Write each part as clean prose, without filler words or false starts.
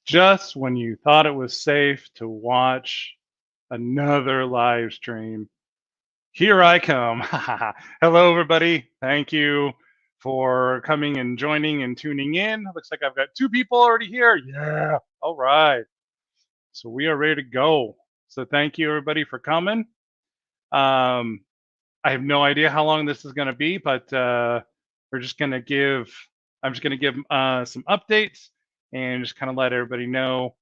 just when you thought it was safe to watch another live stream, here I come. Hello, everybody. Thank you for coming and joining and tuning in. Looks like I've got 2 people already here. Yeah. All right. So we are ready to go. So thank you, everybody, for coming. Um, I have no idea how long this is going to be, but we're just going to give. I'm just going to give some updates and just kind of let everybody know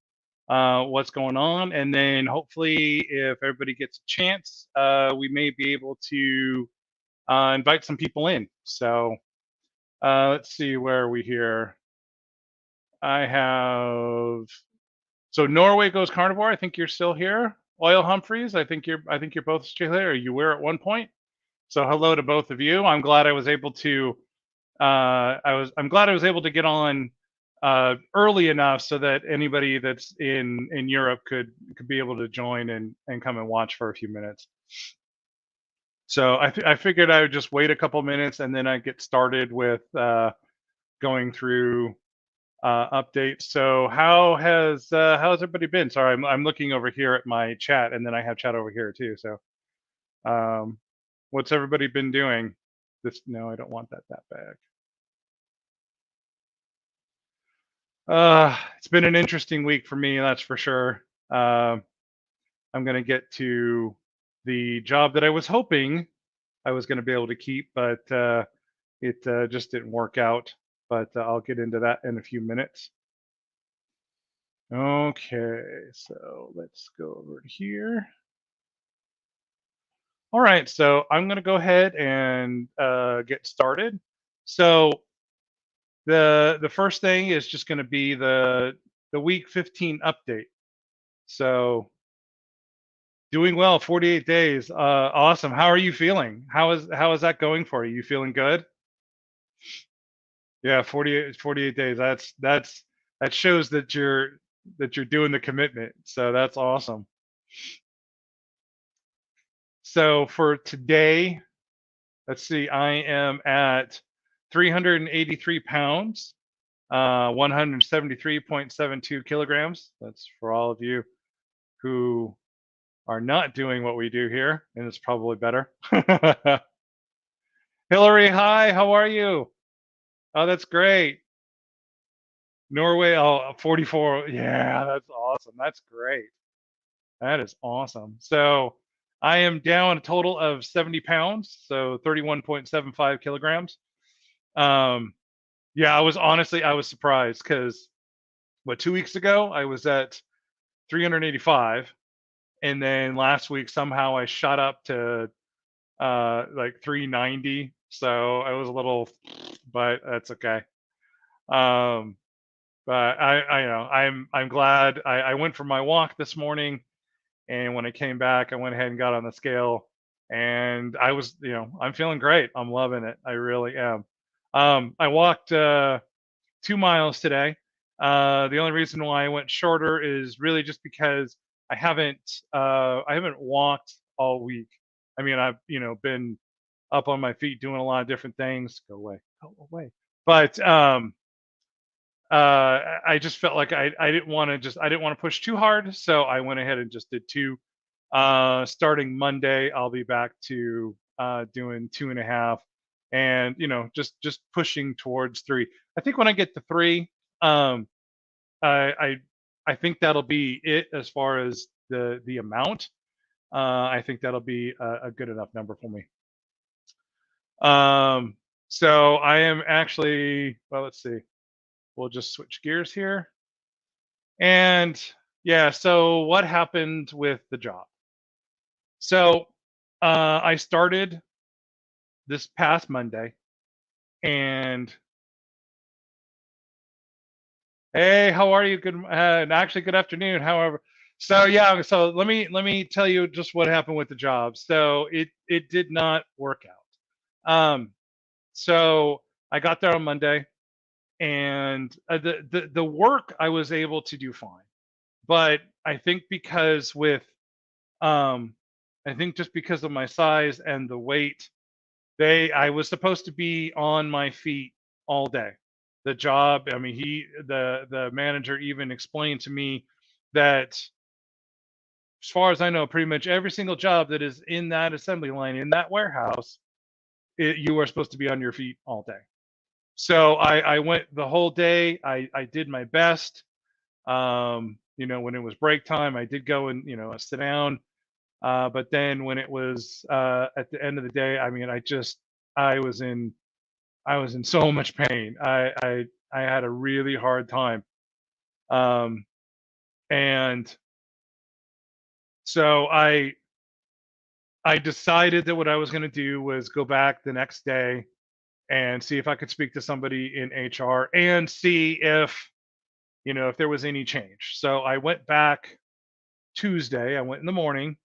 what's going on, and then hopefully, if everybody gets a chance, we may be able to invite some people in. So let's see, where are we here? I have so Norway goes carnivore. I think you're still here. Oil Humphreys. I think you're both still here. You were at one point. So hello to both of you. I'm glad I was able to. I'm glad I was able to get on early enough so that anybody that's in Europe could be able to join and come and watch for a few minutes. So I figured I would just wait a couple minutes and then I'd get started with going through updates. So how's everybody been? Sorry, I'm looking over here at my chat, and then I have chat over here too. So what's everybody been doing? No, I don't want that back. It's been an interesting week for me, that's for sure. I'm going to get to the job that I was hoping I was going to be able to keep, but it just didn't work out. But I'll get into that in a few minutes. Okay, so let's go over here. All right, so I'm going to go ahead and get started. So the first thing is just going to be the week 15 update. So doing well, 48 days. Awesome. How are you feeling? How is that going for you? You feeling good? Yeah, 48 days. That shows that you're doing the commitment. So that's awesome. So for today, let's see, I am at 383 pounds, 173.72 kilograms. That's for all of you who are not doing what we do here, and it's probably better. Hillary, hi, how are you? Oh, that's great. Norway, 44. Yeah, that's awesome. That's great. That is awesome. So I am down a total of 70 pounds, so 31.75 kilograms. Yeah, I was surprised because 2 weeks ago I was at 385, and then last week somehow I shot up to like 390. So I was a little, but that's okay. But I'm glad I went for my walk this morning, and when I came back, I went ahead and got on the scale, and I'm feeling great. I'm loving it. I really am. I walked 2 miles today. The only reason why I went shorter is really just because I haven't walked all week. I mean, I've been up on my feet doing a lot of different things. Go away. But I just felt like I didn't want to push too hard, so I went ahead and just did 2. Starting Monday, I'll be back to doing 2.5, and just pushing towards 3. I think when I get to 3, I I think that'll be it as far as the amount. I think that'll be a good enough number for me. So I am actually, well, let's see. We'll just switch gears here. And yeah, so what happened with the job? So I started this past Monday, and hey, how are you? Good, actually, good afternoon. However, so yeah, so let me tell you just what happened with the job. So it did not work out. So I got there on Monday, and the work I was able to do fine, but I think I think just because of my size and the weight, I was supposed to be on my feet all day. the job. I mean, the manager even explained to me that, as far as I know, pretty much every single job that is in that assembly line in that warehouse, you are supposed to be on your feet all day. So I went the whole day. I did my best. When it was break time, I did go and sit down. But then when it was at the end of the day, I mean, I was in I was in so much pain. I had a really hard time. Um, and so I decided that what I was going to do was go back the next day and see if I could speak to somebody in HR and see if there was any change. So I went back Tuesday. I went in the morning,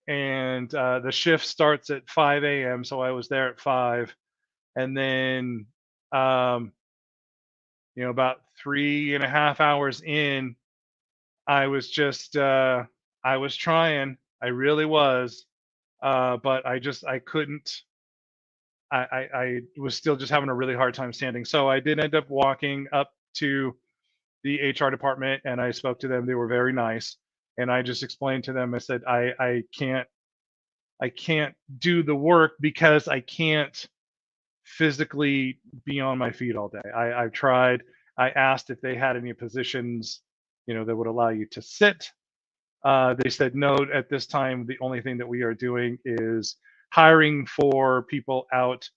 and the shift starts at 5 a.m. So I was there at 5, and then um, about 3.5 hours in, I was just I was trying. I really was, but I couldn't. I was still just having a really hard time standing. So I did end up walking up to the HR department, and I spoke to them. They were very nice, and I just explained to them. I said I can't do the work because I can't physically be on my feet all day. I've tried. I asked if they had any positions, that would allow you to sit. They said no at this time. The only thing that we are doing is hiring for people out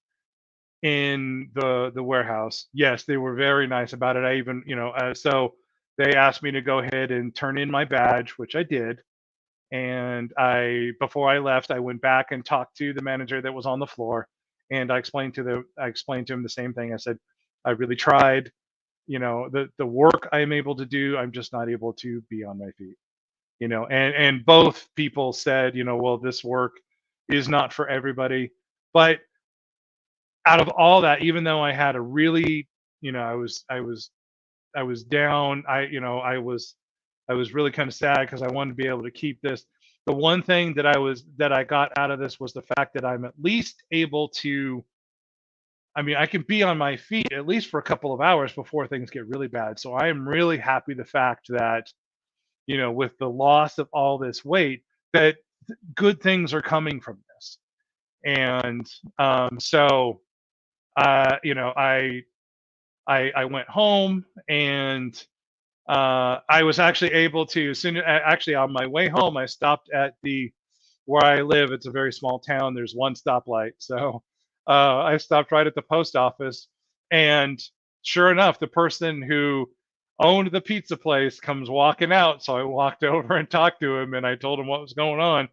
in the warehouse. Yes, they were very nice about it. I even, so they asked me to go ahead and turn in my badge, which I did. And before I left, I went back and talked to the manager that was on the floor, and I explained to him the same thing. I said, I really tried. The work I'm able to do, I'm just not able to be on my feet. And both people said, well, this work is not for everybody. But out of all that, even though I had a really, I was down. I was really kind of sad because I wanted to be able to keep this. The one thing that I got out of this was the fact that I'm at least able to. I mean, I can be on my feet at least for a couple of hours before things get really bad. So I am really happy the fact that with the loss of all this weight, that good things are coming from this. And so I went home, and I was actually able to actually on my way home, I stopped at where I live. It's a very small town. There's one stoplight. So I stopped right at the post office, and sure enough, the person who owned the pizza place comes walking out. So I walked over and talked to him, and I told him what was going on.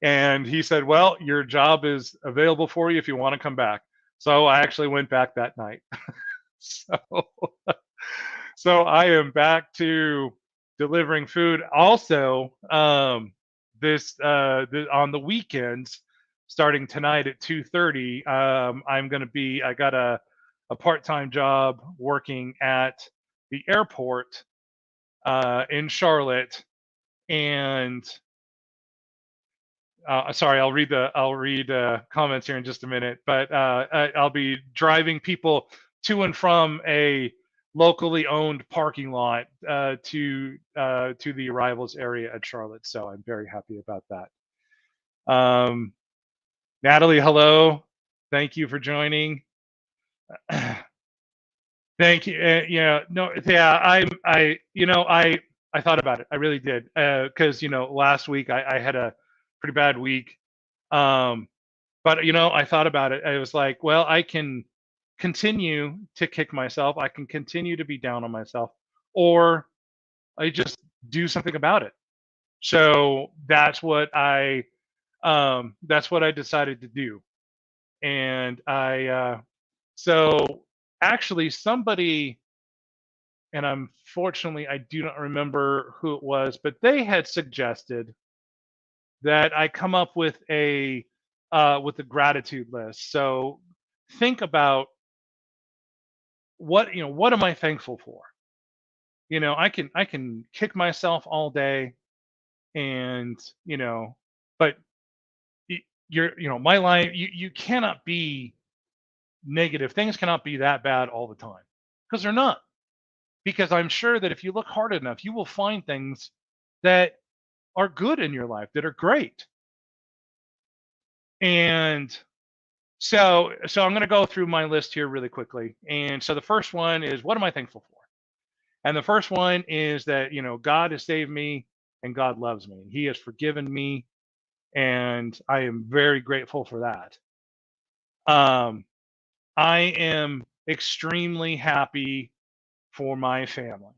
And he said, well, your job is available for you if you want to come back. So I actually went back that night. So so I am back to delivering food. Also, on the weekends, starting tonight at 2:30, I got a part-time job working at the airport in Charlotte. And sorry, I'll read comments here in just a minute. But I'll be driving people to and from a locally owned parking lot to the arrivals area at Charlotte. So I'm very happy about that. Natalie, hello. Thank you for joining. Thank you. No, yeah, I thought about it. I really did. Because last week I had a pretty bad week. But I thought about it. I was like, well, I can continue to kick myself. I can continue to be down on myself, or I just do something about it. So that's what I decided to do. And so actually somebody, and unfortunately I do not remember who it was, but they had suggested that I come up with a gratitude list. So think about what am I thankful for? I can kick myself all day, and but my life, you cannot be negative. Things cannot be that bad all the time, because they're not. Because I'm sure that if you look hard enough, you will find things that are good in your life, that are great. And so I'm going to go through my list here really quickly. And so the first one is, what am I thankful for? And the first one is that, God has saved me and God loves me. He has forgiven me, and I am very grateful for that. Um, I am extremely happy for my family.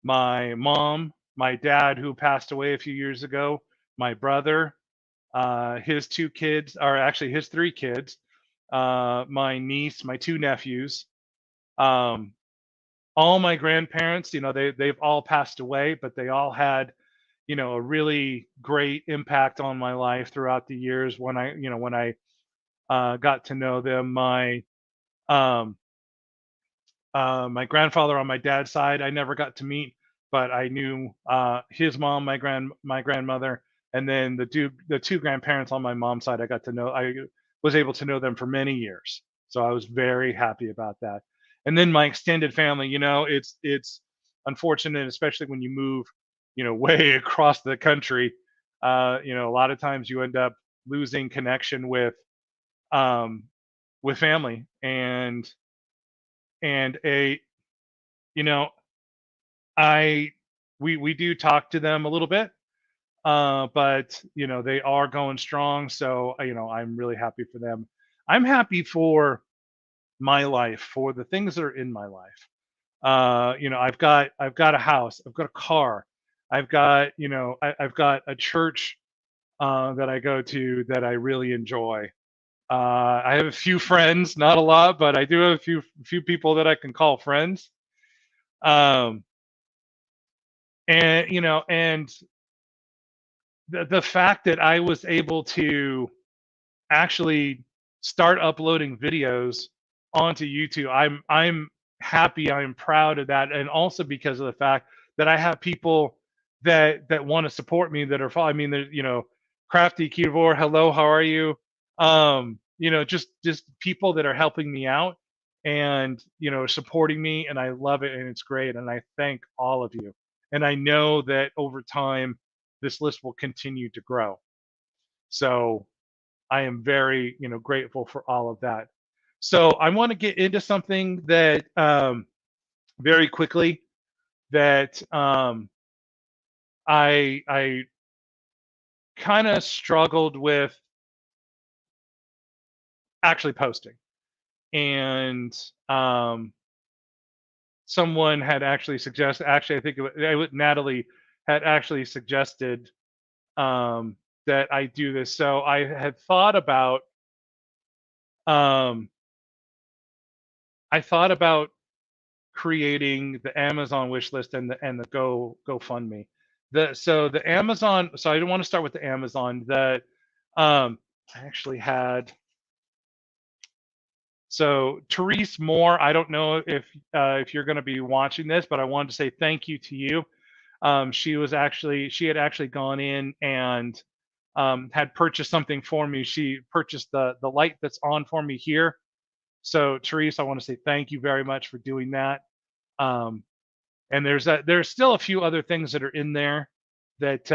My mom, my dad, who passed away a few years ago, my brother, his two kids, or actually his three kids, my niece, my two nephews, um, all my grandparents. They've all passed away, but they all had, a really great impact on my life throughout the years when I got to know them. Um, my grandfather on my dad's side, I never got to meet, but I knew his mom, my grandmother, and then the two grandparents on my mom's side. I got to know. I was able to know them for many years, so I was very happy about that. And then my extended family. It's unfortunate, especially when you move, way across the country. A lot of times you end up losing connection um, with family, and a you know I we do talk to them a little bit, but they are going strong. So I'm really happy for them. I'm happy for my life, for the things that are in my life. I've got a house, I've got a car, I've got a church that I go to that I really enjoy. I have a few friends, not a lot, but I do have a few people that I can call friends. Um, and the fact that I was able to actually start uploading videos onto YouTube, I'm happy, I'm proud of that, and also because of the fact that I have people that want to support me, that are following. I mean, there's Crafty Carnivore, hello, how are you? Just people that are helping me out and supporting me, and I love it, and it's great, and I thank all of you. And I know that over time this list will continue to grow. So I am very, grateful for all of that. So I want to get into something that very quickly that I kind of struggled with actually posting, and someone had actually suggested. Actually, I think it was Natalie had actually suggested that I do this. So I had thought about um, I thought about creating the Amazon wish list and the GoFundMe. The Amazon. So I don't want to start with the Amazon. That I actually had. So Therese Moore, I don't know if you're going to be watching this, but I wanted to say thank you to you. She had actually gone in and had purchased something for me. She purchased the light that's on for me here. So Therese, I want to say thank you very much for doing that. Um, and there's still a few other things that are in there that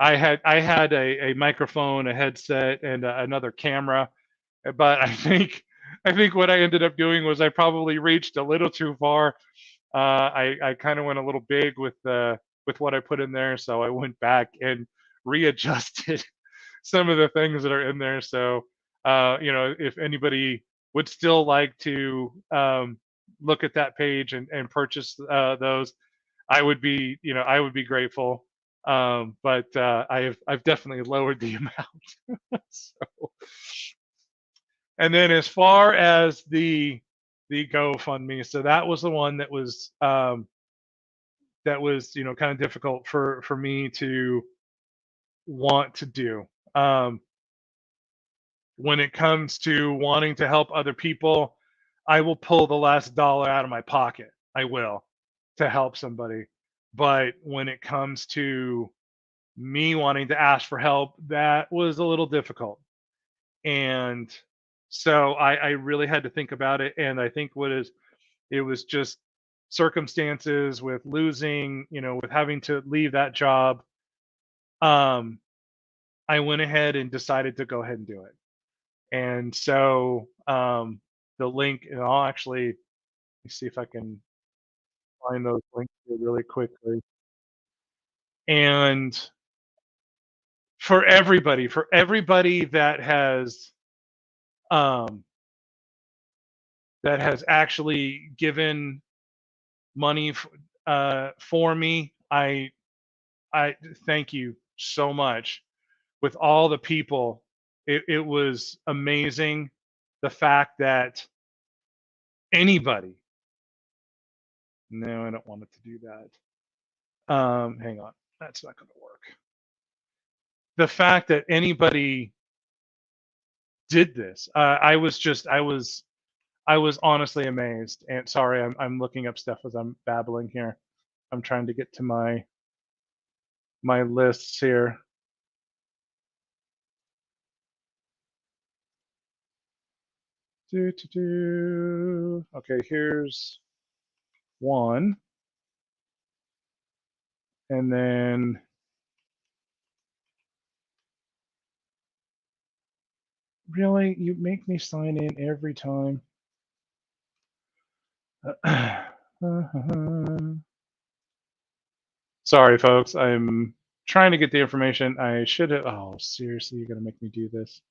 I had a microphone, a headset, and another camera, but I think what I ended up doing was I probably reached a little too far. I kind of went a little big with what I put in there, so I went back and readjusted some of the things that are in there. So if anybody would still like to look at that page and purchase those, I would be grateful. But I've definitely lowered the amount. So, and then as far as the GoFundMe, so that was the one that was kind of difficult for me to want to do. Um, when it comes to wanting to help other people, I will pull the last dollar out of my pocket. I will, to help somebody. But when it comes to me wanting to ask for help, that was a little difficult. And So I really had to think about it, and I think it was just circumstances with losing, with having to leave that job. Um, I went ahead and decided to go ahead and do it. And so the link, and I'll actually let me see if I can find those links here really quickly. And for everybody um, that has actually given money for me, I thank you so much. With all the people, it was amazing. The fact that anybody, no, I don't want it to do that. Hang on, that's not going to work. The fact that anybody did this, I was honestly amazed. And sorry, I'm looking up stuff as I'm babbling here. I'm trying to get to my lists here. Okay, here's one, and then really, you make me sign in every time. Sorry, folks. I'm trying to get the information. I should have. Oh, seriously, you're gonna make me do this.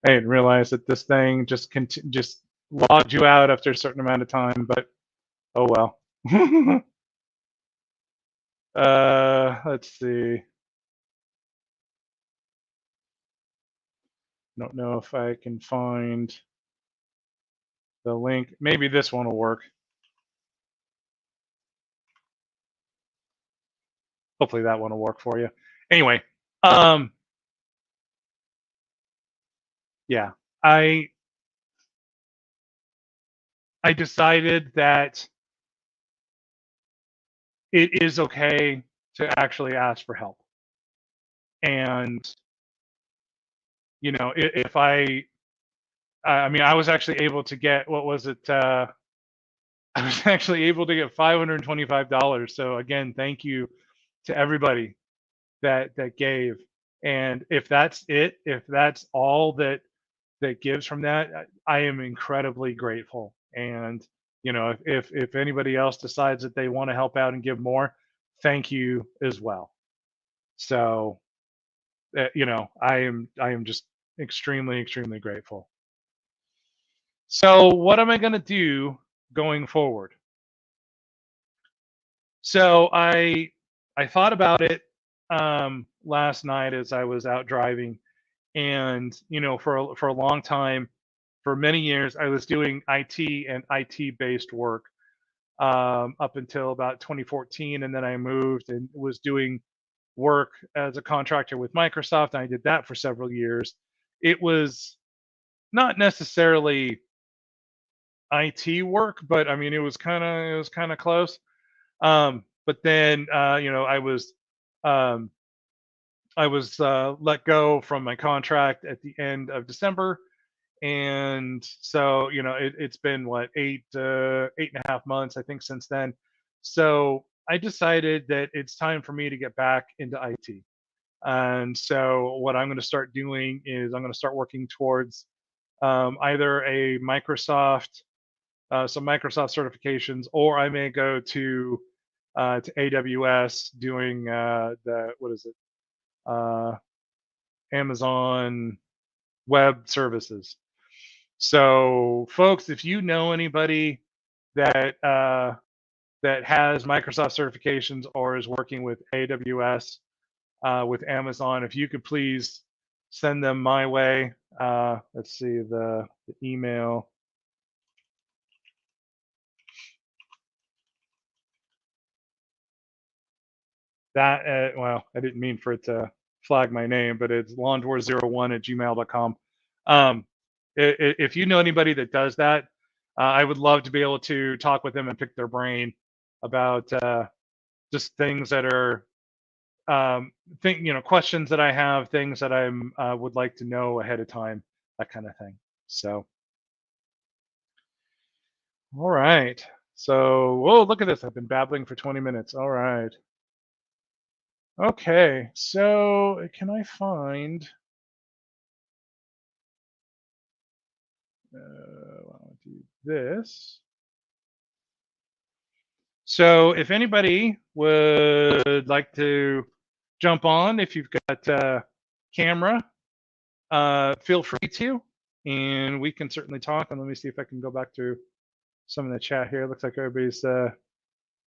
I didn't realize that this thing just logged you out after a certain amount of time, but oh well. Let's see. Don't know if I can find the link. Maybe this one will work. Hopefully that one will work for you. Anyway, yeah, I I decided that it is okay to actually ask for help. And if I mean, I was actually able to get, what was it? I was actually able to get $525. So again, thank you to everybody that gave. And if that's it, if that's all that gives from that, I am incredibly grateful. And if anybody else decides that they want to help out and give more, thank you as well. So I am just extremely grateful. So what am I going to do going forward? So I thought about it last night as I was out driving, and for a long time, for many years, I was doing IT and IT based work up until about 2014, and then I moved and was doing work as a contractor with Microsoft, and I did that for several years. It was not necessarily IT work, but I mean it was kind of close. But then um, I was let go from my contract at the end of December, and so it's been what 8.5 months I think since then. So I decided that it's time for me to get back into IT. And so what I'm going to start doing is I'm going to start working towards either a Microsoft, some Microsoft certifications, or I may go to AWS doing the what is it, uh, Amazon Web Services. So, folks, if you know anybody that that has Microsoft certifications or is working with AWS, with Amazon, if you could please send them my way. Let's see the email. That well, I didn't mean for it to flag my name, but it's lawndoor01@gmail.com. Um, if you know anybody that does that, I would love to be able to talk with them and pick their brain about just things that are questions that I have, things that I'm would like to know ahead of time, that kind of thing. So, all right. So, whoa, look at this. I've been babbling for 20 minutes. All right. Okay. So, can I find? I'll do this. So, if anybody would like to jump on, if you've got a camera, feel free to, and we can certainly talk. And let me see if I can go back to some of the chat here. It looks like everybody's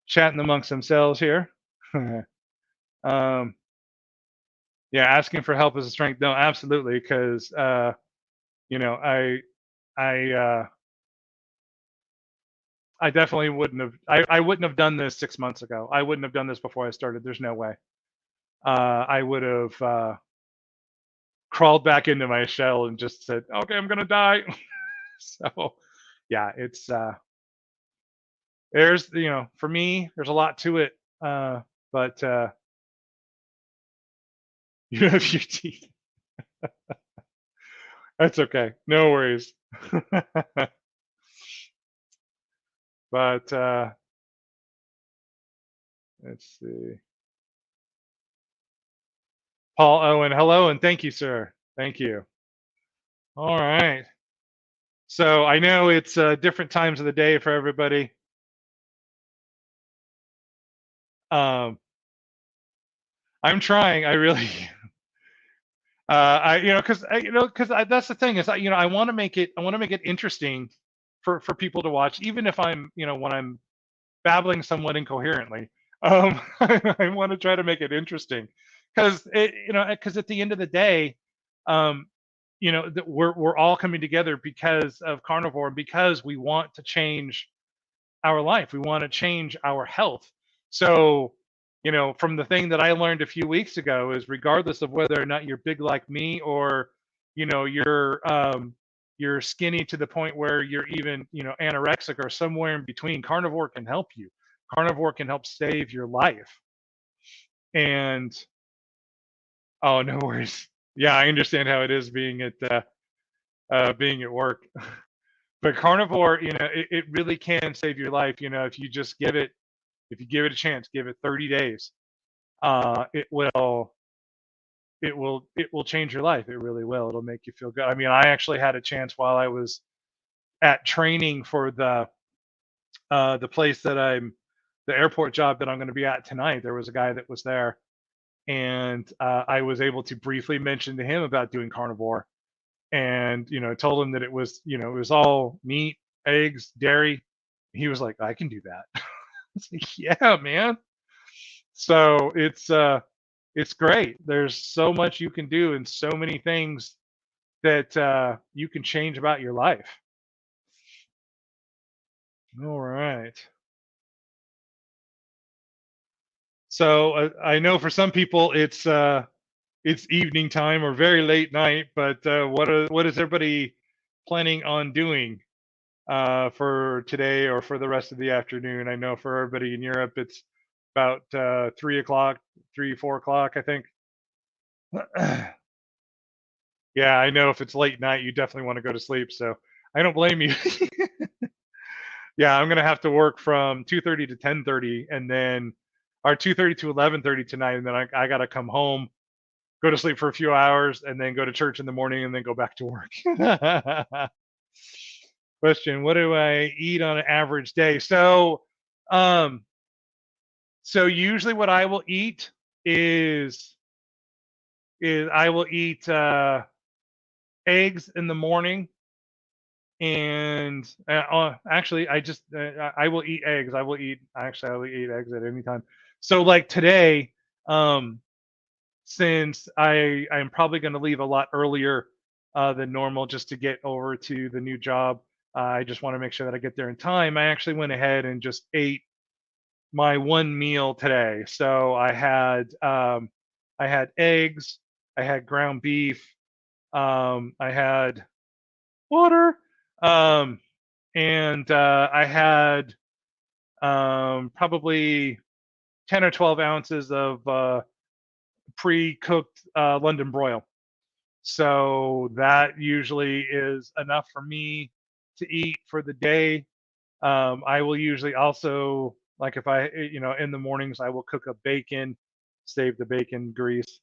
chatting amongst themselves here. um, yeah, asking for help is a strength. No, absolutely, because you know, I I definitely wouldn't have. I wouldn't have done this 6 months ago. I wouldn't have done this before I started. There's no way. I would have crawled back into my shell and just said, "Okay, I'm gonna die." So, yeah, it's there's for me, there's a lot to it. But you have your teeth. That's okay. No worries. But let's see. Paul Owen, hello and thank you, sir. Thank you. All right. So I know it's different times of the day for everybody. Um, I'm trying. I really, because that's the thing is, I want to make it. I want to make it interesting for people to watch, even if I'm, when I'm babbling somewhat incoherently. I want to try to make it interesting because because at the end of the day, um, that we're all coming together because of carnivore, because we want to change our life. We want to change our health. So, from the thing that I learned a few weeks ago is regardless of whether or not you're big like me or, you're skinny to the point where you're even, anorexic or somewhere in between, carnivore can help you. Carnivore can help save your life. And oh, no worries. Yeah, I understand how it is being at work. But carnivore, it really can save your life. If you just if you give it a chance, give it 30 days. It will change your life. It really will. It'll make you feel good. I mean, I actually had a chance while I was at training for the place the airport job that I'm going to be at tonight. There was a guy that was there, and I was able to briefly mention to him about doing carnivore, and told him that it was all meat, eggs, dairy. He was like, I can do that. It's like, yeah, man. So it's great. There's so much you can do and so many things that you can change about your life. All right. So I know for some people it's evening time or very late night, but what is everybody planning on doing for today or for the rest of the afternoon? I know for everybody in Europe it's about 3 o'clock, 4 o'clock, I think. Yeah, I know if it's late night, you definitely want to go to sleep. So I don't blame you. Yeah, I'm gonna have to work from 2:30 to 10:30, and then or 2:30 to 11:30 tonight, and then I gotta come home, go to sleep for a few hours, and then go to church in the morning, and then go back to work. Question: what do I eat on an average day? Um, so usually what I will eat is I will eat eggs in the morning, and actually I will eat eggs. I will eat eggs at any time. So like today, um, since I'm probably going to leave a lot earlier than normal just to get over to the new job. I just want to make sure that I get there in time. I actually went ahead and just ate my one meal today. So I had eggs, I had ground beef, I had water, um, and I had probably 10 or 12 ounces of pre-cooked London broil. So that usually is enough for me to eat for the day. I will usually also, like if I, in the mornings, I will cook a bacon, save the bacon grease.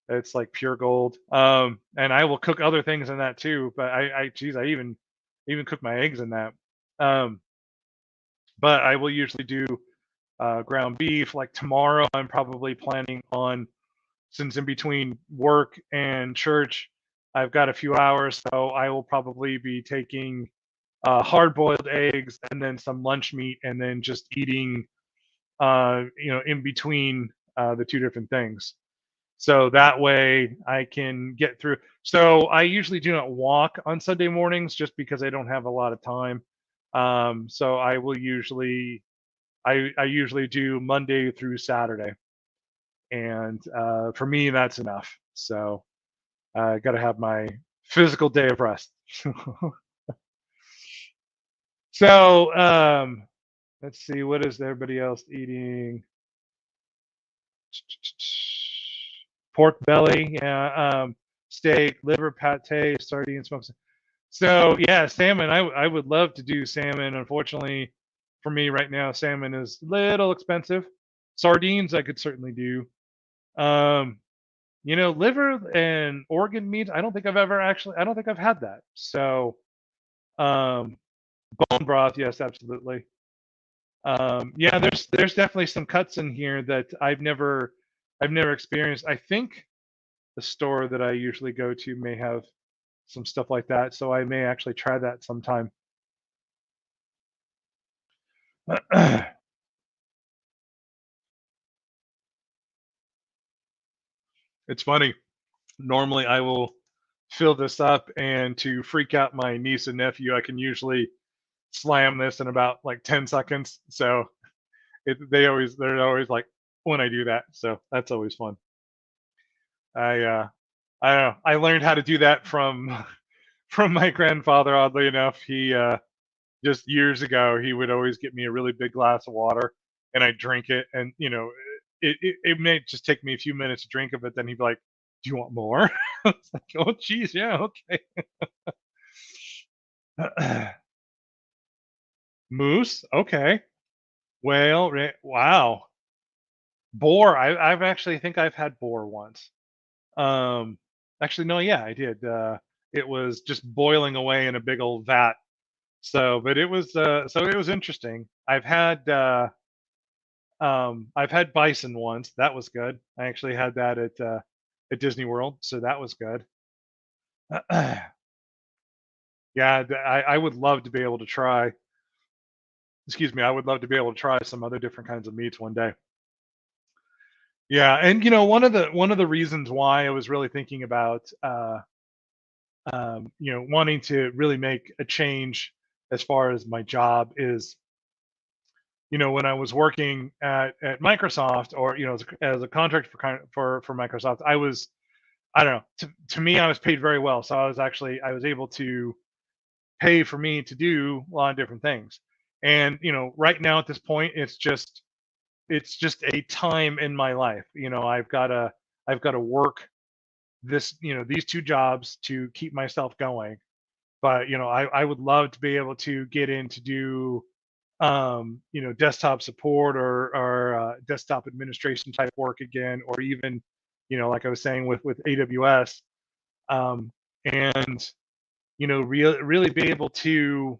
It's like pure gold. And I will cook other things in that too. But geez, I even cook my eggs in that. Um, but I will usually do ground beef. Like tomorrow, I'm probably planning on, since in between work and church, I've got a few hours, so I will probably be taking hard-boiled eggs and then some lunch meat, and then just eating, in between the two different things. So that way I can get through. So I usually do not walk on Sunday mornings just because I don't have a lot of time. So I usually do Monday through Saturday, and for me that's enough. So I got to have my physical day of rest. So let's see, what is everybody else eating? Pork belly, yeah, steak, liver, pate, sardines, smoked. So yeah, salmon. I would love to do salmon. Unfortunately, for me right now, salmon is a little expensive. Sardines I could certainly do. Um, liver and organ meat. I don't think I've ever actually. I don't think I've had that. So, um, bone broth, yes, absolutely. Yeah, there's definitely some cuts in here that I've never experienced. I think the store that I usually go to may have some stuff like that, so I may actually try that sometime. It's funny. Normally, I will fill this up, and to freak out my niece and nephew, I can usually slam this in about like 10 seconds. So they're always like when I do that. So that's always fun. I I don't know. I learned how to do that from from my grandfather. Oddly enough, he just years ago he would always get me a really big glass of water, and I drink it, and it may just take me a few minutes to drink it, but then he'd be like, "Do you want more?" It's like, "Oh, geez, yeah, okay." Moose, okay. Whale, wow. Boar, I've actually think I've had boar once. Um, Actually, no, yeah, I did. It was just boiling away in a big old vat. But it was interesting. I've had bison once. That was good. I actually had that at Disney World, so that was good. Yeah, I would love to be able to try. Excuse me, I would love to be able to try some other different kinds of meats one day. Yeah, and one of the reasons why I was really thinking about wanting to really make a change as far as my job is, when I was working at Microsoft, or as a contractor for Microsoft, I don't know, to me I was paid very well, so I was able to pay for me to do a lot of different things, and right now at this point it's just a time in my life. I've got to work these two jobs to keep myself going. But I would love to be able to get in to do desktop support, or desktop administration type work again, or even like I was saying with AWS, and really be able to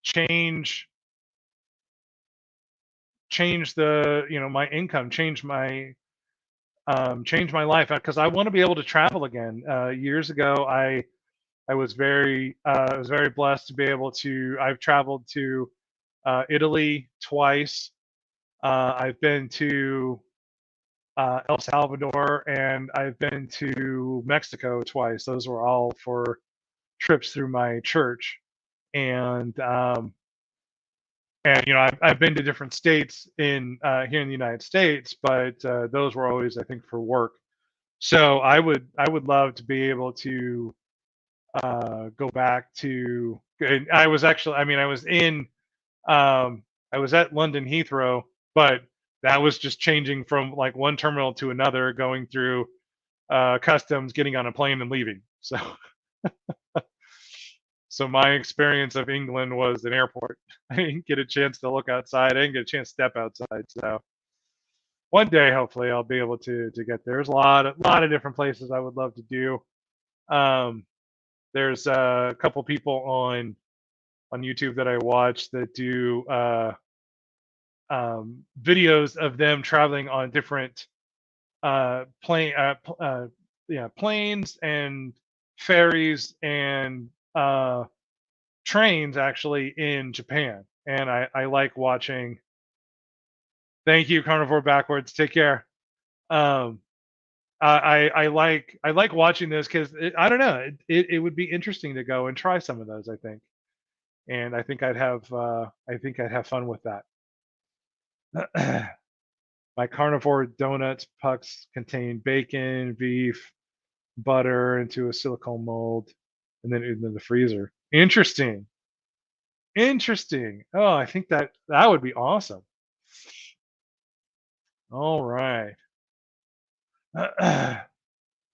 change change the my income, change my life, because I want to be able to travel again. Years ago, I was very blessed to be able to. I've traveled to Italy twice. I've been to El Salvador, and I've been to Mexico twice. Those were all for trips through my church, and I've been to different states in here in the United States, but those were always, I think, for work. So I would love to be able to go back to. And I was at London Heathrow, but that was just changing from like one terminal to another, going through customs, getting on a plane, and leaving. So, so my experience of England was an airport. I didn't get a chance to look outside. I didn't get a chance to step outside. So one day, hopefully, I'll be able to get there. There's a lot of different places I would love to do. Um, there's a couple people on YouTube that I watch that do videos of them traveling on different planes and ferries and trains actually in Japan. And I like watching. Thank you, Carnivore Backwards. Take care. Um, I like watching this because I don't know, it would be interesting to go and try some of those, I think, and I think I'd have fun with that. My carnivore donuts pucks contain bacon, beef, butter into a silicone mold, and then into the freezer. Interesting. Interesting. Oh, I think that would be awesome. All right.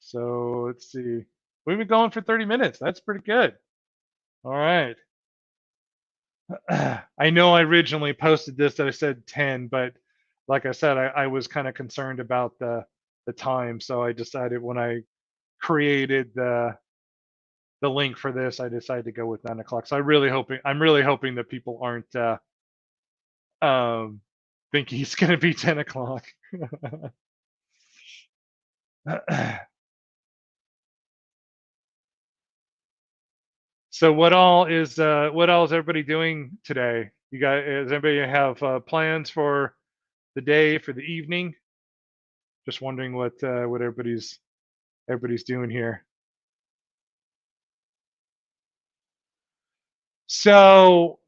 So let's see. We've been going for 30 minutes. That's pretty good. All right. I know I originally posted this that I said 10, but like I said, I was kind of concerned about the time, so I decided when I created the link for this, I decided to go with 9 o'clock. So I'm really hoping that people aren't um, thinking it's going to be 10 o'clock. So what all is everybody doing today? You guys, does anybody have plans for the day, for the evening? Just wondering what everybody's doing here. So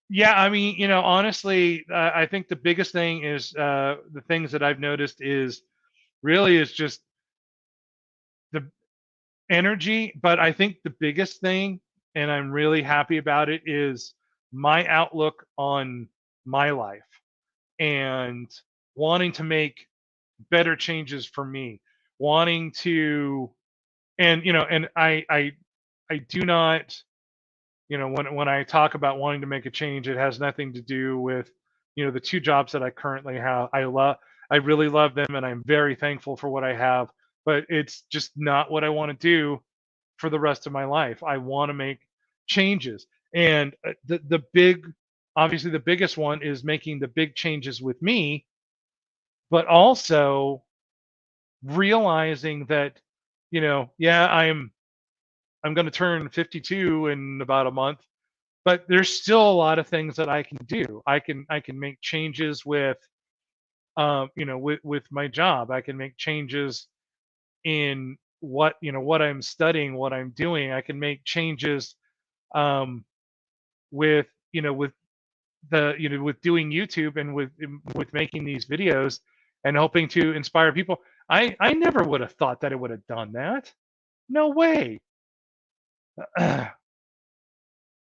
yeah, I mean, honestly, I think the biggest thing is the things that I've noticed is just the energy. But I think the biggest thing, and I'm really happy about it, is my outlook on my life and wanting to make better changes for me, wanting to, and I do not, when I talk about wanting to make a change, it has nothing to do with, the two jobs that I currently have. I really love them, and I'm very thankful for what I have. But it's just not what I want to do for the rest of my life. I want to make changes, and obviously, the biggest one is making the big changes with me, but also realizing that, yeah, I'm going to turn 52 in about a month, but there's still a lot of things that I can do. I can make changes with with my job. I can make changes in what I'm studying, what I'm doing. I can make changes um with with with doing YouTube and with making these videos and hoping to inspire people. I never would have thought that it would have done that. No way.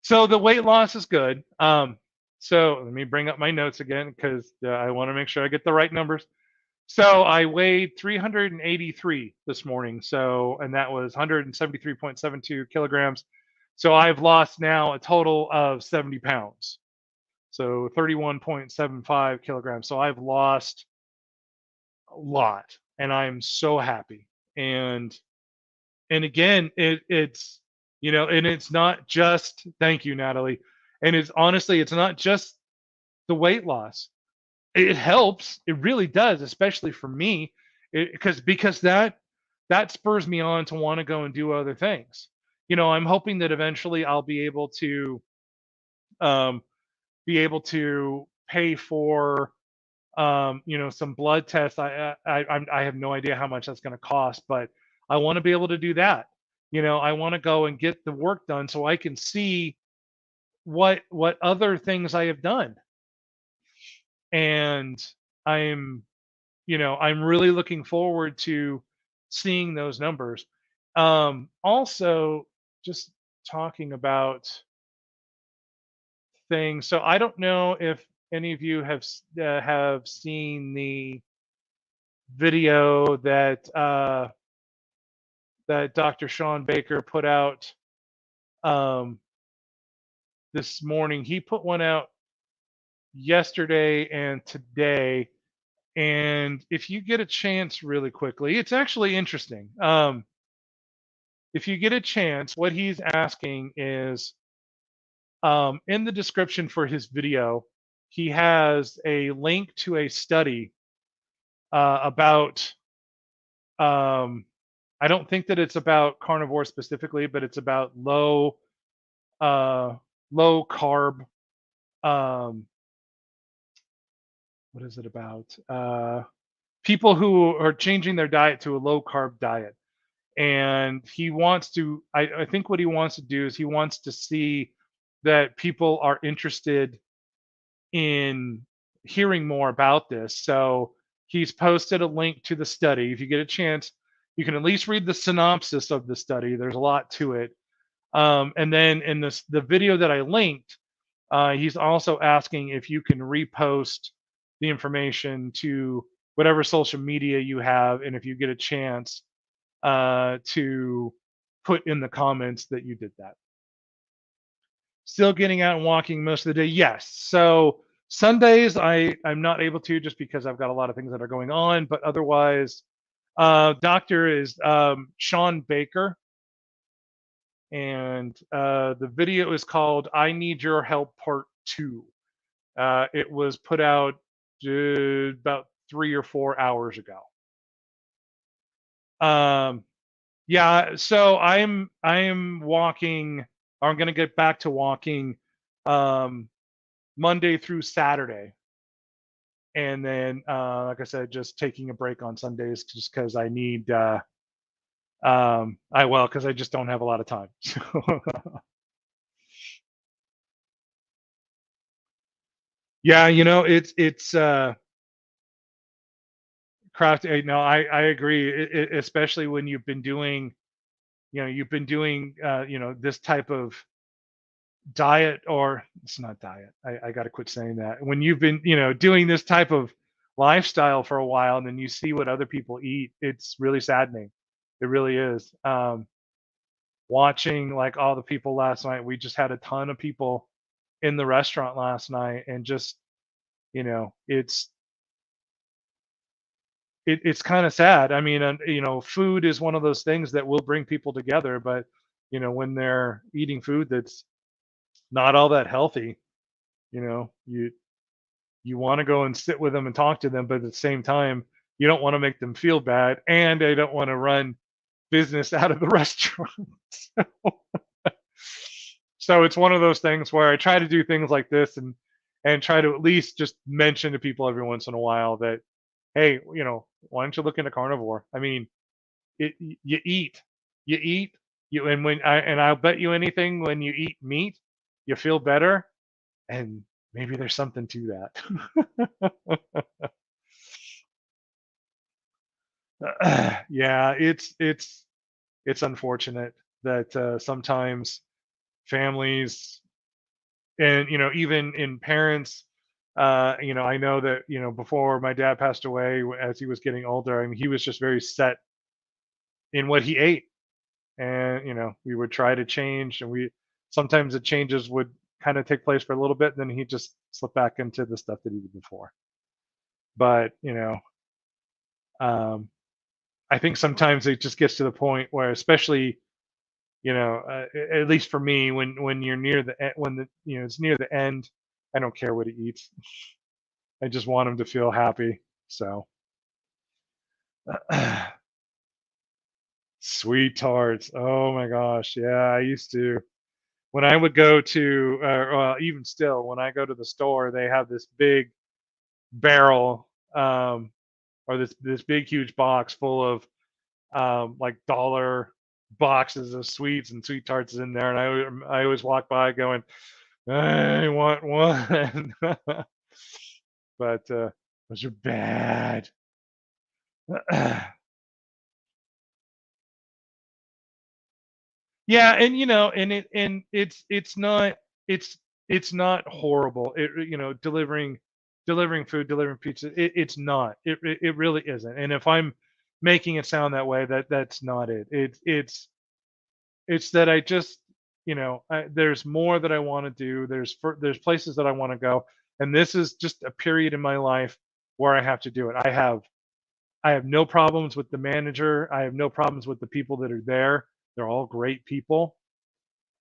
So the weight loss is good. So let me bring up my notes again because I want to make sure I get the right numbers. So I weighed 383 this morning. So, and that was 173.72 kilograms. So I've lost now a total of 70 pounds. So 31.75 kilograms. So I've lost a lot, and I'm so happy. And again, and it's not just, thank you, Natalie. And it's honestly, it's not just the weight loss. It helps. It really does, especially for me, because that spurs me on to want to go and do other things. I'm hoping that eventually I'll um, be able to pay for some blood tests. I have no idea how much that's going to cost, but I want to be able to do that. I want to go and get the work done so I can see what other things I have done. And I'm I'm really looking forward to seeing those numbers. Also, just talking about things. So I don't know if any of you have seen the video that that Dr. Sean Baker put out um, this morning. He put one out yesterday and today. And if you get a chance really quickly, it's actually interesting. If you get a chance, what he's asking is in the description for his video, he has a link to a study about, I don't think that it's about carnivore specifically, but it's about uh, low carb. Um, what is it about? People who are changing their diet to a low carb diet. And he wants to, I think what he wants to do is he wants to see that people are interested in hearing more about this. So he's posted a link to the study. If you get a chance, you can at least read the synopsis of the study. There's a lot to it. And then in the video that I linked, he's also asking if you can repost the information to whatever social media you have, and if you get a chance to put in the comments that you did that. Still getting out and walking most of the day? Yes. So Sundays I'm not able to just because I've got a lot of things that are going on, but otherwise, doctor is Sean Baker, and the video is called "I Need Your Help Part 2." It was put out about 3 or 4 hours ago. Yeah, so I'm walking. I'm gonna get back to walking Monday through Saturday, and then like I said, just taking a break on Sundays just because I need. Because I just don't have a lot of time. Yeah, it's craft. No, I agree. Especially when you've been doing, this type of diet, or it's not diet. I got to quit saying that. When you've been, doing this type of lifestyle for a while, and then you see what other people eat, it's really saddening. It really is. Watching like all the people last night, we just had a ton of people in the restaurant last night, and just, it's kind of sad. I mean, and food is one of those things that will bring people together, but when they're eating food that's not all that healthy, you want to go and sit with them and talk to them, but at the same time, you don't want to make them feel bad, and they don't want to run business out of the restaurant. So it's one of those things where I try to do things like this, and try to at least just mention to people every once in a while that, hey, why don't you look into carnivore? I mean, you eat, you eat, and I'll bet you anything, when you eat meat, you feel better, and maybe there's something to that. Yeah, it's unfortunate that sometimes families, and even in parents, I know that before my dad passed away, as he was getting older, I mean, he was just very set in what he ate, and we would try to change, and we sometimes the changes would kind of take place for a little bit, and then he'd just slip back into the stuff that he did before. But um, I think sometimes it just gets to the point where, especially, at least for me, when you're near when it's near the end, I don't care what he eats. I just want him to feel happy. So sweet tarts. Oh my gosh, yeah, I used to. When I would go to, even still, when I go to the store, they have this big barrel, or this big huge box full of like dollar boxes of sweets and sweet tarts in there, and I always walk by going, I want one. But those are bad. Yeah, and and it's not, it's it's not horrible. Delivering food, delivering pizza, it's not. It really isn't. And if I'm making it sound that way, that's not it. It's that I just, there's more that I want to do. There's places that I want to go, and this is just a period in my life where I have to do it. I have no problems with the manager. I have no problems with the people that are there. They're all great people.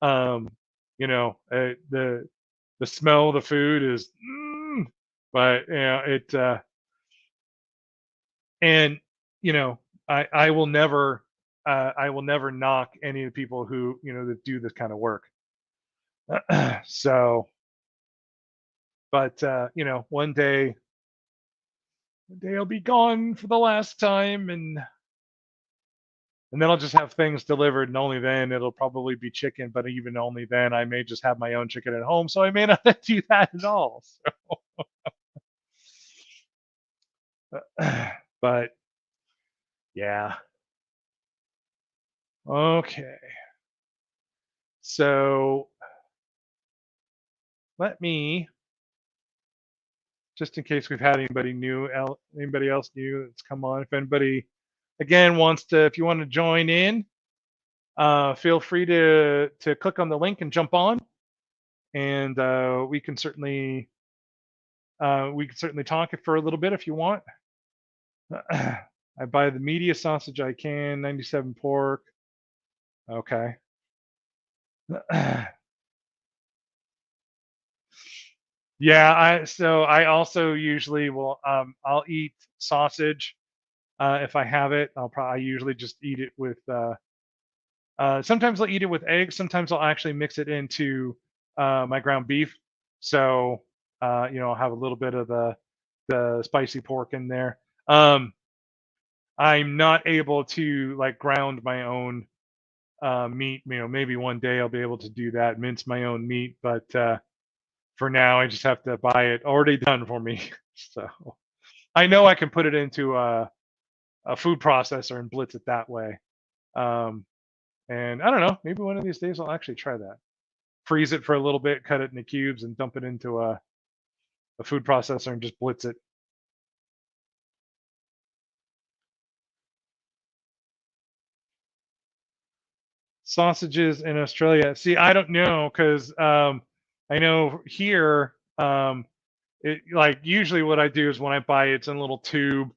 Um, the smell of the food is, but and you know, I will never knock any of the people who that do this kind of work. So, but one day I'll be gone for the last time, and then I'll just have things delivered, and only then it'll probably be chicken. But even only then, I may just have my own chicken at home, so I may not do that at all. So, but yeah, okay. So let me, just in case we've had anybody else new that's come on. If anybody again if you want to join in, feel free to click on the link and jump on, and we can certainly talk for a little bit if you want. I buy the media sausage I can, 97 pork. Okay. Yeah, I also usually will I'll eat sausage if I have it. I usually just eat it with sometimes I'll eat it with eggs, sometimes I'll actually mix it into my ground beef. So I'll have a little bit of the spicy pork in there. I'm not able to like ground my own meat. Maybe one day I'll be able to do that, mince my own meat, but for now I just have to buy it already done for me. So I know I can put it into a food processor and blitz it that way. And I don't know, maybe one of these days I'll actually try that. Freeze it for a little bit, cut it into cubes, and dump it into a food processor and just blitz it. Sausages in Australia. See, I don't know because I know here, like usually what I do is when I buy it, it's in a little tube.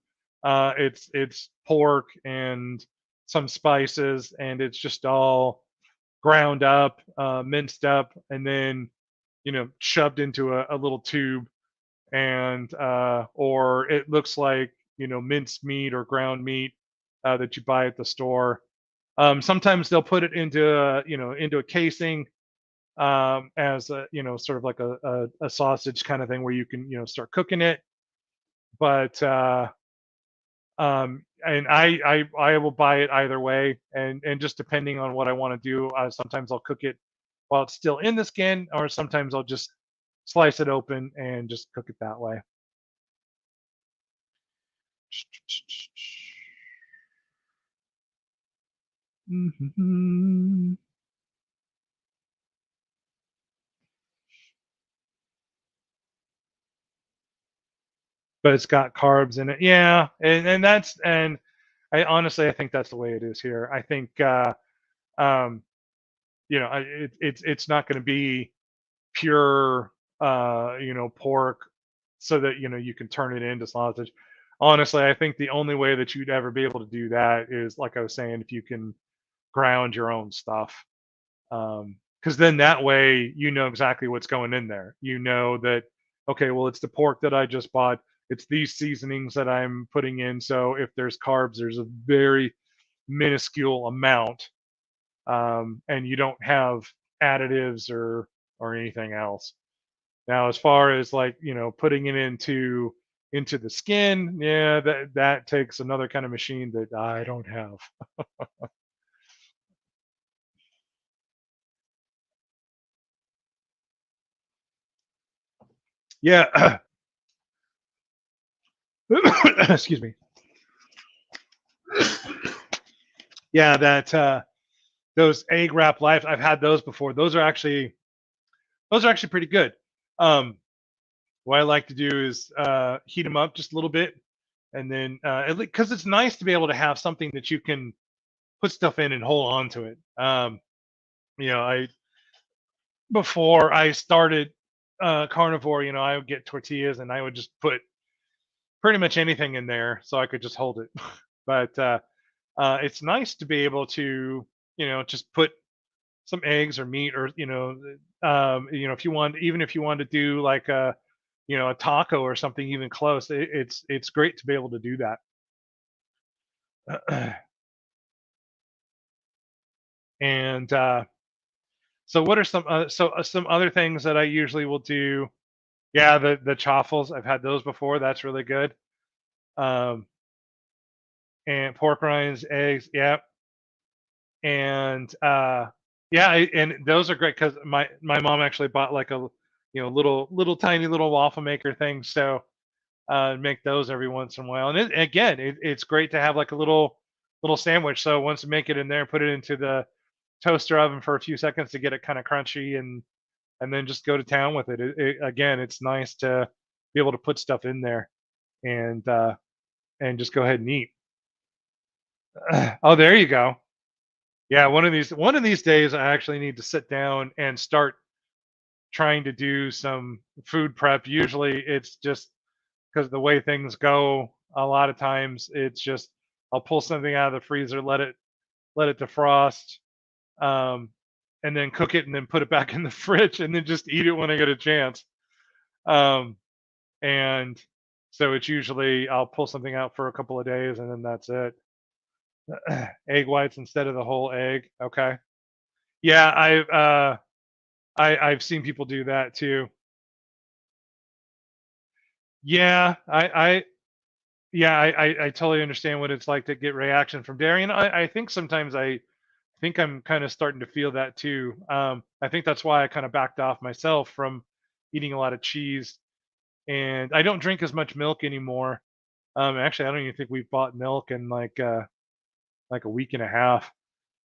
It's pork and some spices, and it's just all ground up, minced up, and then shoved into a little tube, and or it looks like minced meat or ground meat that you buy at the store. Sometimes they'll put it into a casing as sort of like a sausage kind of thing where you can start cooking it. But and I will buy it either way, and just depending on what I want to do, sometimes I'll cook it while it's still in the skin, or sometimes I'll just slice it open and just cook it that way. But it's got carbs in it. Yeah, and I honestly I think that's the way it is here. I think um, it's not going to be pure pork so that you can turn it into sausage. Honestly, I think the only way that you'd ever be able to do that is, like I was saying, if you can ground your own stuff. Because then that way you know exactly what's going in there. You know that, okay, well, it's the pork that I just bought. It's these seasonings that I'm putting in. So if there's carbs, there's a very minuscule amount, and you don't have additives or anything else. Now, as far as like putting it into the skin, yeah, that takes another kind of machine that I don't have. Yeah. Excuse me. Yeah, that those egg wrap life. I've had those before. Those are actually those are actually pretty good. Um, what I like to do is heat them up just a little bit, and then because it's nice to be able to have something that you can put stuff in and hold on to it. I before I started carnivore, I would get tortillas and I would just put pretty much anything in there so I could just hold it. But it's nice to be able to, just put some eggs or meat or if you want, even if you want to do like a taco or something even close, it's great to be able to do that. And so what are some other things that I usually will do? Yeah, the chaffles, I've had those before. That's really good. Um, and pork rinds, eggs, yeah, and yeah, and those are great because my mom actually bought like a little tiny little waffle maker thing, so make those every once in a while. And again, it's great to have like a little sandwich. So once you make it in there, put it into the toaster oven for a few seconds to get it kind of crunchy, and then just go to town with it. Again, it's nice to be able to put stuff in there and just go ahead and eat. Oh, there you go. Yeah, one of these days, I actually need to sit down and start trying to do some food prep. Usually, it's just because the way things go, a lot of times it's just I'll pull something out of the freezer, let it defrost, um, and then cook it, and then put it back in the fridge, and then just eat it when I get a chance. Um, and so it's usually I'll pull something out for a couple of days, and then that's it. Egg whites instead of the whole egg. Okay. Yeah, I've seen people do that too. Yeah, I totally understand what it's like to get reaction from dairy, and I think sometimes I think I'm kind of starting to feel that too. I think that's why I kind of backed off myself from eating a lot of cheese, and I don't drink as much milk anymore. Actually, I don't even think we've bought milk in like a week and a half.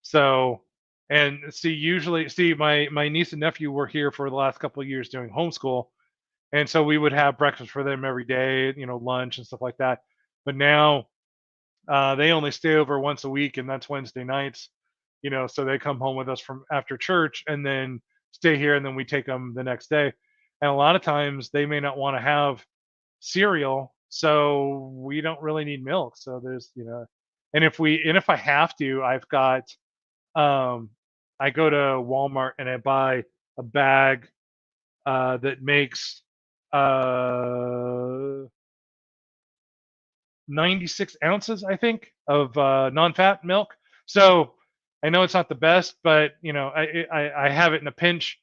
So, and see, usually, see, my niece and nephew were here for the last couple of years doing homeschool, and so we would have breakfast for them every day, lunch and stuff like that. But now they only stay over once a week, and that's Wednesday nights. So they come home with us from after church and then stay here, and then we take them the next day. And a lot of times they may not want to have cereal, so we don't really need milk. So and if I have to, I've got um, I go to Walmart and I buy a bag that makes uh 96 ounces, I think, of non-fat milk. So I know it's not the best, but I have it in a pinch.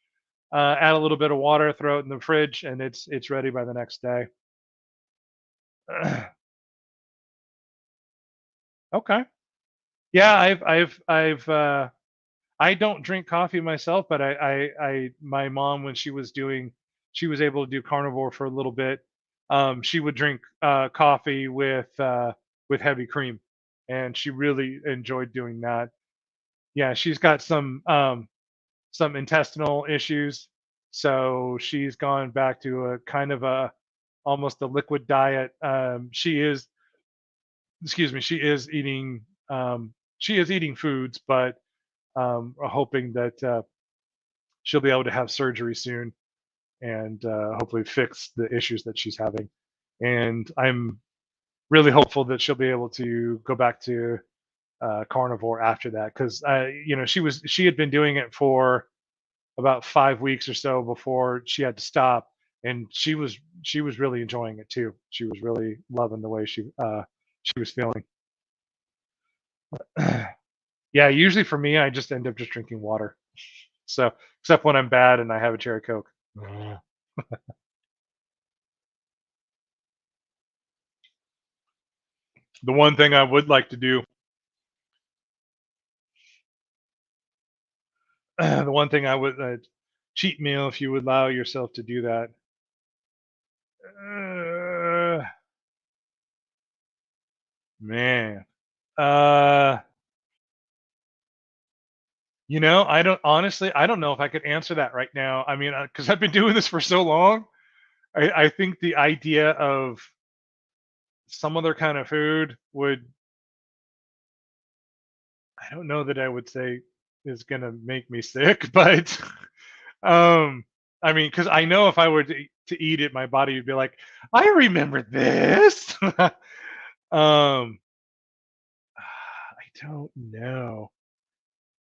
Add a little bit of water, throw it in the fridge, and it's ready by the next day. Okay. Yeah, I don't drink coffee myself, but my mom, when she was able to do carnivore for a little bit. She would drink coffee with heavy cream, and she really enjoyed doing that. Yeah, she's got some intestinal issues, so she's gone back to a kind of a almost a liquid diet. Excuse me, she is eating foods, but hoping that she'll be able to have surgery soon and hopefully fix the issues that she's having. And I'm really hopeful that she'll be able to go back to carnivore after that because she had been doing it for about 5 weeks or so before she had to stop, and she was really enjoying it too. She was really loving the way she was feeling. Yeah, usually for me, I just end up just drinking water. So except when I'm bad and I have a cherry coke. The one thing I would like to do, the one thing I would cheat meal if you would allow yourself to do that. Man, uh, I don't honestly, I don't know if I could answer that right now. I mean, because I've been doing this for so long, I think the idea of some other kind of food would, I don't know that I would say is gonna make me sick, but um, I mean, because I know if I were to eat it, my body would be like, I remember this. um, I don't know.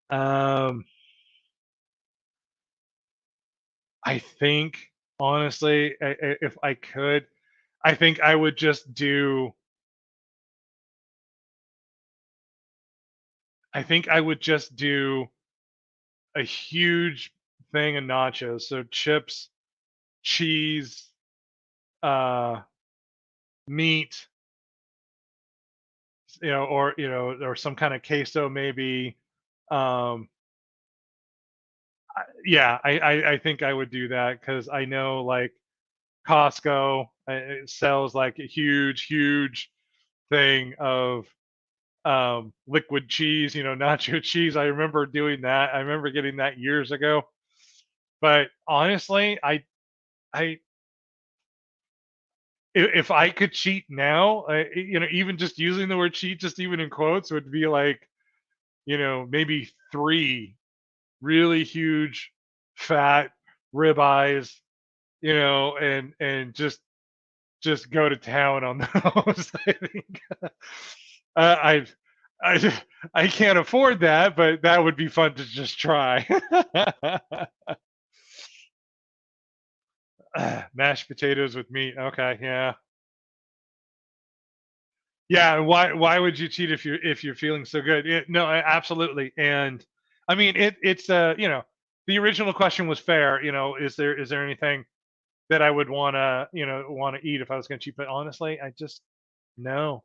Um, I think honestly, if I could, I think I would just do. I think I would just do a huge thing of nachos. So chips, cheese, uh, meat, or some kind of queso maybe. Um, yeah, I think I would do that because I know like Costco it sells like a huge thing of liquid cheese, nacho cheese. I remember doing that. I remember getting that years ago. But honestly, I if I could cheat now, even just using the word cheat, just even in quotes, would be like, maybe three really huge, fat ribeyes, and just go to town on those. I think I I I can't afford that, but that would be fun to just try. Mashed potatoes with meat. Okay, yeah. Yeah, and why would you cheat if you're feeling so good? Yeah, no, absolutely. And I mean it's the original question was fair, is there anything that I would want to eat if I was going to cheat, but honestly, I just no.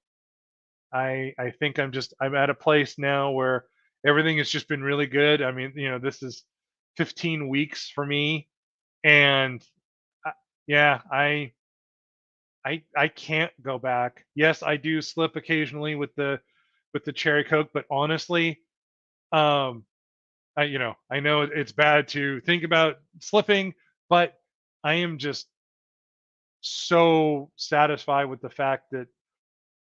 I think I'm at a place now where everything has just been really good. I mean, this is 15 weeks for me and I, yeah, I can't go back. Yes, I do slip occasionally with the cherry coke, but honestly, um, I know it's bad to think about slipping, but I am just so satisfied with the fact that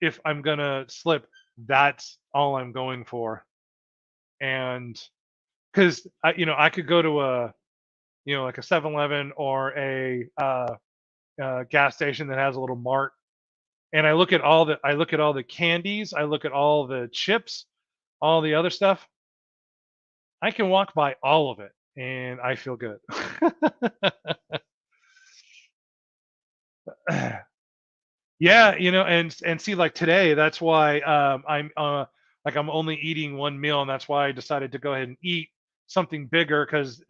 if I'm gonna slip, that's all I'm going for. And because I could go to like a 7-Eleven or a gas station that has a little mart, and I look at all the candies, I look at all the chips, all the other stuff. I can walk by all of it, and I feel good. Yeah, and see, like today, that's why I'm only eating one meal, and that's why I decided to go ahead and eat something bigger because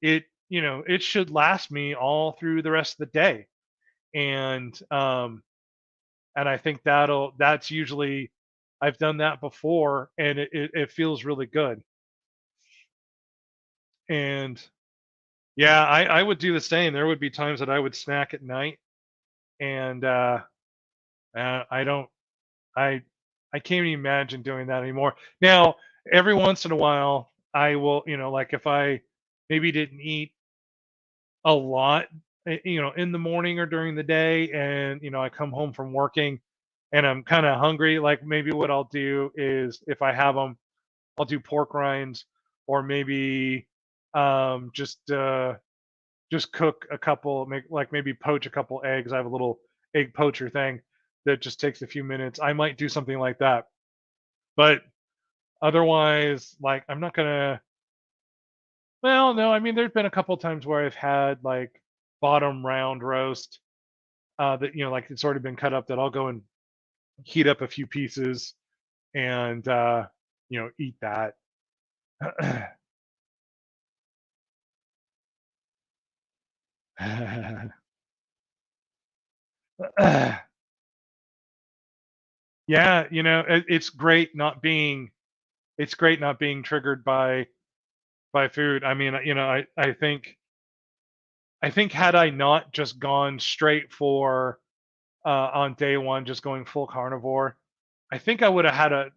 it should last me all through the rest of the day, and I think that's usually I've done that before, and it feels really good. And yeah, I would do the same. There would be times that I would snack at night, and I don't I I can't even imagine doing that anymore. Now, every once in a while, I will, like if I maybe didn't eat a lot, in the morning or during the day, and I come home from working, and I'm kind of hungry. Like maybe what I'll do is if I have them, I'll do pork rinds, or maybe just cook a couple, make like maybe poach a couple eggs. I have a little egg poacher thing that just takes a few minutes. I might do something like that, but otherwise, like I'm not gonna. Well, no, I mean there's been a couple times where I've had like bottom round roast that like it's already been cut up that I'll go and heat up a few pieces and eat that. Yeah, it's great not being triggered by food. I mean, I think had I not just gone straight for on day one, just going full carnivore, I think I would have had a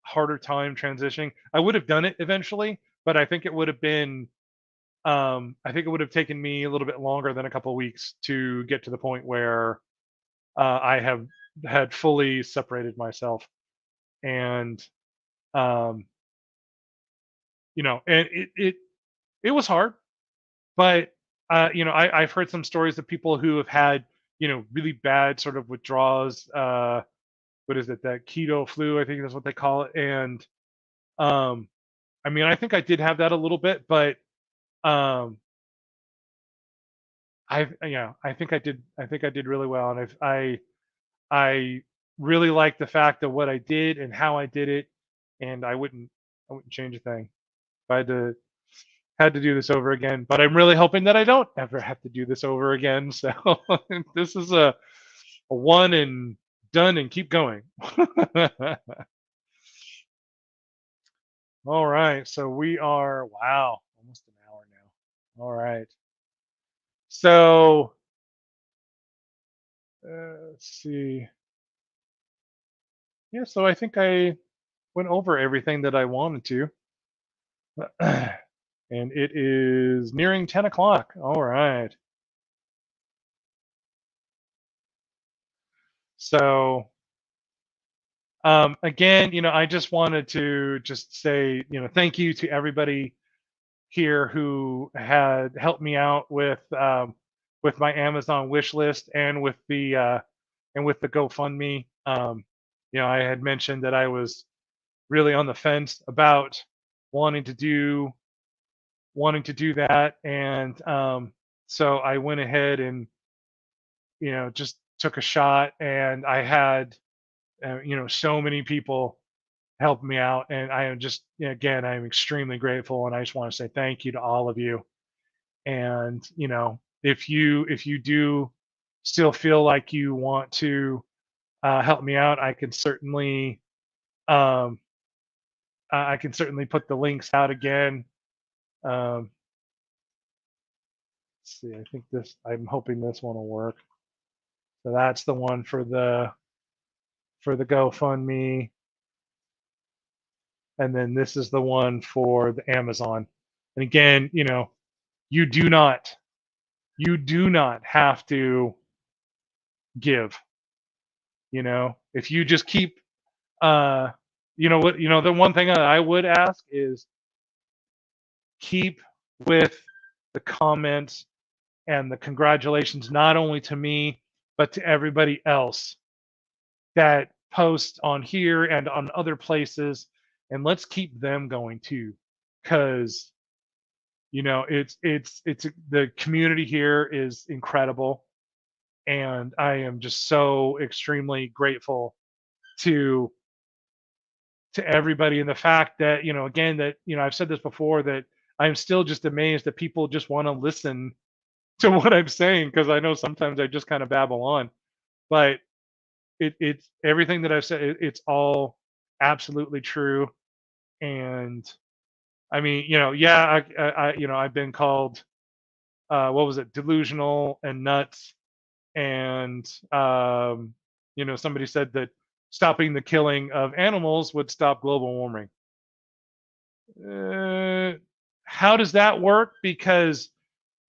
harder time transitioning. I would have done it eventually, but I think it would have been I think it would have taken me a little bit longer than a couple of weeks to get to the point where I have had fully separated myself, and um, and it was hard, but I've heard some stories of people who have had really bad sort of withdrawals. What is it? That keto flu, I think that's what they call it. And um, I mean, I think I did have that a little bit, but um, I think I did. I think I did really well, and I really like the fact of what I did and how I did it, and I wouldn't change a thing. If I had to do this over again, but I'm really hoping that I don't ever have to do this over again. So this is a one and done, and keep going. All right, so we are, wow, almost an hour now. All right, so let's see. Yeah, so I think I went over everything that I wanted to. And it is nearing 10 o'clock. All right. So, again, I just wanted to just say, thank you to everybody here who had helped me out with my Amazon wish list and with the GoFundMe. I had mentioned that I was really on the fence about wanting to do that, and so I went ahead and just took a shot, and I had so many people help me out, and I am just, again, I'm extremely grateful, and I just want to say thank you to all of you. And if you do still feel like you want to help me out, um, I can certainly put the links out again. um, let's see, I'm hoping this one will work. So that's the one for the GoFundMe, and then this is the one for the Amazon. And again, you do not have to give. If you just keep, uh, the one thing that I would ask is keep with the comments and the congratulations, not only to me but to everybody else that post on here and on other places, and let's keep them going too, because it's the community here is incredible, and I am just so extremely grateful to everybody, and the fact that again, that I've said this before, that I'm still just amazed that people just want to listen to what I'm saying, because I know sometimes I just kind of babble on, but it's everything that I've said, it's all absolutely true. And I mean, yeah, I've been called, what was it, delusional and nuts, and somebody said that stopping the killing of animals would stop global warming. Uh, how does that work? Because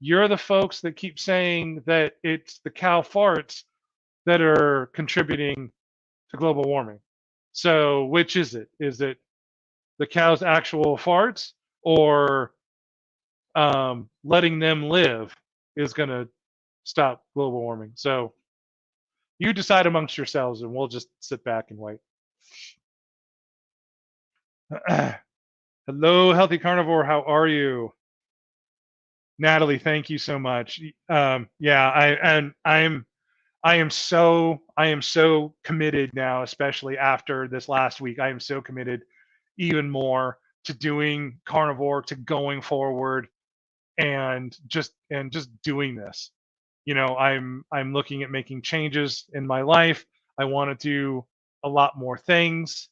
you're the folks that keep saying that it's the cow farts that are contributing to global warming. So which is it? Is it the cow's actual farts, or letting them live is going to stop global warming? So you decide amongst yourselves, and we'll just sit back and wait. Hello, Healthy Carnivore. How are you? Natalie, thank you so much. Yeah, I am so committed now, especially after this last week. I am so committed even more to doing carnivore, to going forward, and just doing this. I'm looking at making changes in my life. I want to do a lot more things.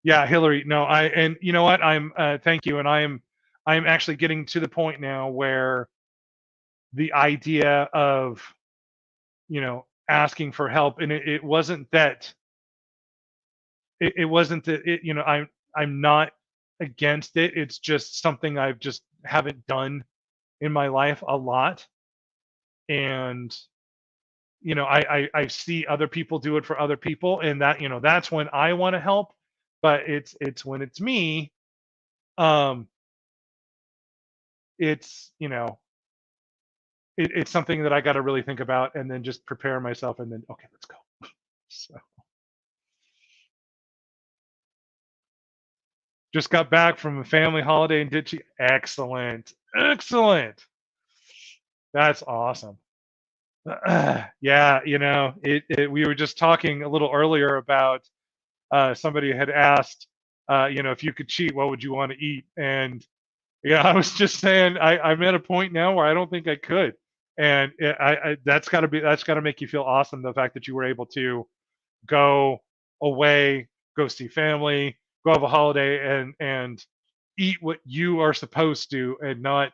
Yeah, Hillary, no, and you know what? Thank you. And I'm actually getting to the point now where the idea of, asking for help, and it wasn't that, it wasn't that, I'm not against it. It's just something I've just haven't done in my life a lot. And I see other people do it for other people, and that that's when I want to help. But it's when it's me, um, it's it's something that I got to really think about, and then just prepare myself, and then okay, let's go. So just got back from a family holiday and did she excellent, excellent. That's awesome. Yeah, we were just talking a little earlier about somebody had asked, if you could cheat, what would you want to eat? And yeah, I was just saying I'm at a point now where I don't think I could, and that's got to make you feel awesome. The fact that you were able to go away, go see family, go have a holiday, and eat what you are supposed to, and not,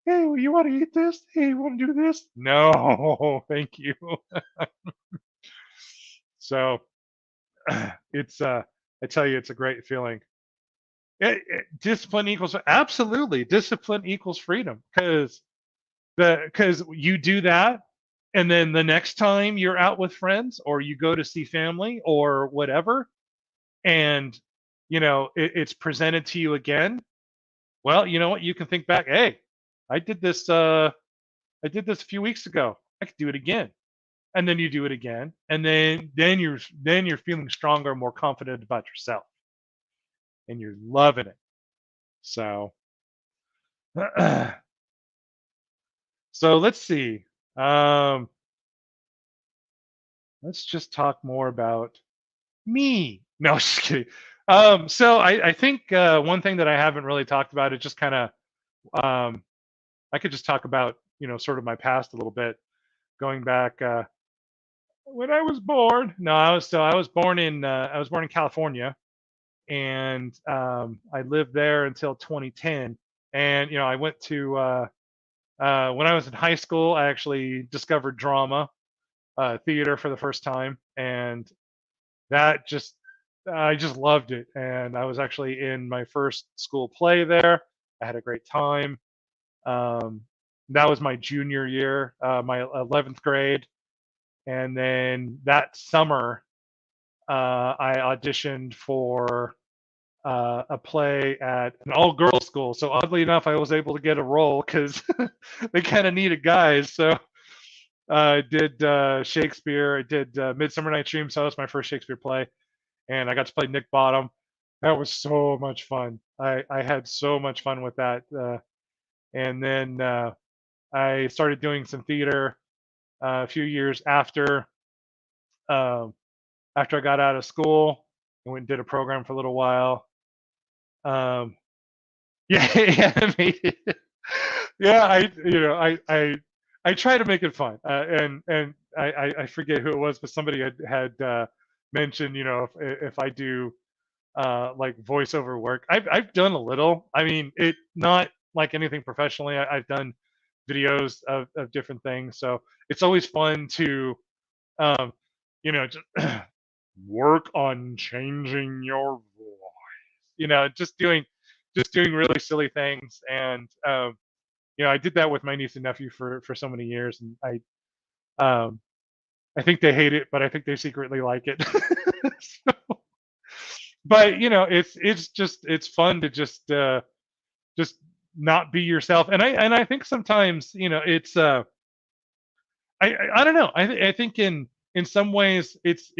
hey, well, you want to eat this? Hey, you want to do this? No, thank you. So it's I tell you, it's a great feeling. Discipline equals absolutely discipline equals freedom, because you do that, and then the next time you're out with friends or you go to see family or whatever, and it's presented to you again. Well, you know what? You can think back. Hey, I did this. I did this a few weeks ago. I could do it again, and then you do it again, and then you're feeling stronger, more confident about yourself, and you're loving it. So, so let's see. Um, let's just talk more about me. No, just kidding. So I think one thing that I haven't really talked about is just kind of I could just talk about sort of my past a little bit, going back when I was born. No, I was born in California, and I lived there until 2010. And I went to when I was in high school. I actually discovered drama, theater for the first time, and that just I just loved it. And I was actually in my first school play there. I had a great time. Um, that was my junior year, my 11th grade. And then that summer, I auditioned for a play at an all-girls school. So oddly enough, I was able to get a role because they kind of needed guys. So I did Shakespeare. I did Midsummer Night's Dream. So that was my first Shakespeare play, and I got to play Nick Bottom. That was so much fun. I had so much fun with that. And then I started doing some theater a few years um, after I got out of school. I went and did a program for a little while. Um, yeah, animated. Yeah, I try to make it fun, and I forget who it was, but somebody had mentioned, if I do like voiceover work. I've done a little. I mean, it not like anything professionally. I've done videos of different things, so it's always fun to um, just work on changing your voice. Just doing really silly things, and I did that with my niece and nephew for so many years, and um, I think they hate it, but I think they secretly like it. So, but it's fun to just not be yourself, and I think sometimes it's I don't know. I think in some ways it's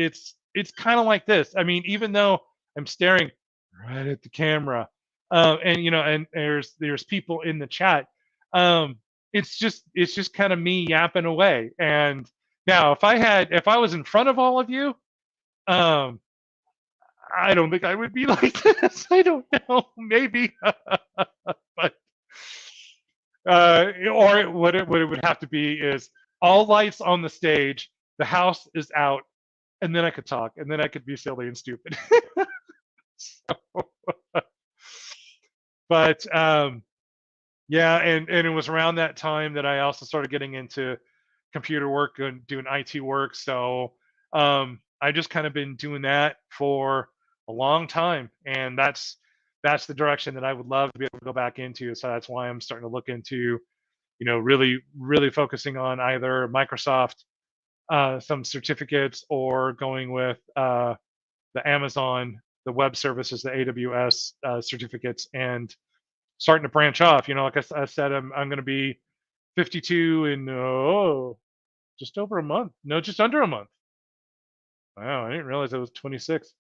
kind of like this. I mean, even though I'm staring right at the camera, and there's people in the chat, um, it's just kind of me yapping away. And now if I was in front of all of you, um, I don't think I would be like this. I don't know, maybe, but or what it would have to be is all lights on the stage, the house is out, and then I could talk, and then I could be silly and stupid. So, but yeah, and it was around that time that I also started getting into computer work and doing IT work. So I just kind of been doing that for a long time, and that's the direction that I would love to be able to go back into. So that's why I'm starting to look into, really focusing on either Microsoft, some certificates, or going with the Amazon, the web services, the AWS certificates, and starting to branch off. Like I said, I'm going to be 52 in just over a month. No, just under a month. Wow, I didn't realize I was 26.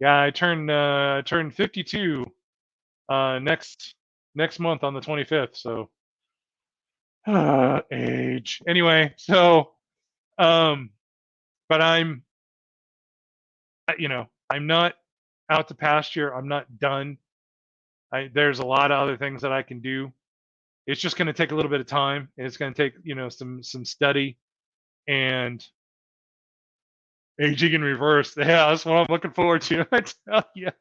Yeah, I turned 52 next month on the 25th. So age. Anyway, so but I'm not out to pasture. I'm not done. There's a lot of other things that I can do. It's just going to take a little bit of time. It's going to take some study and aging in reverse. Yeah, that's what I'm looking forward to. I tell you.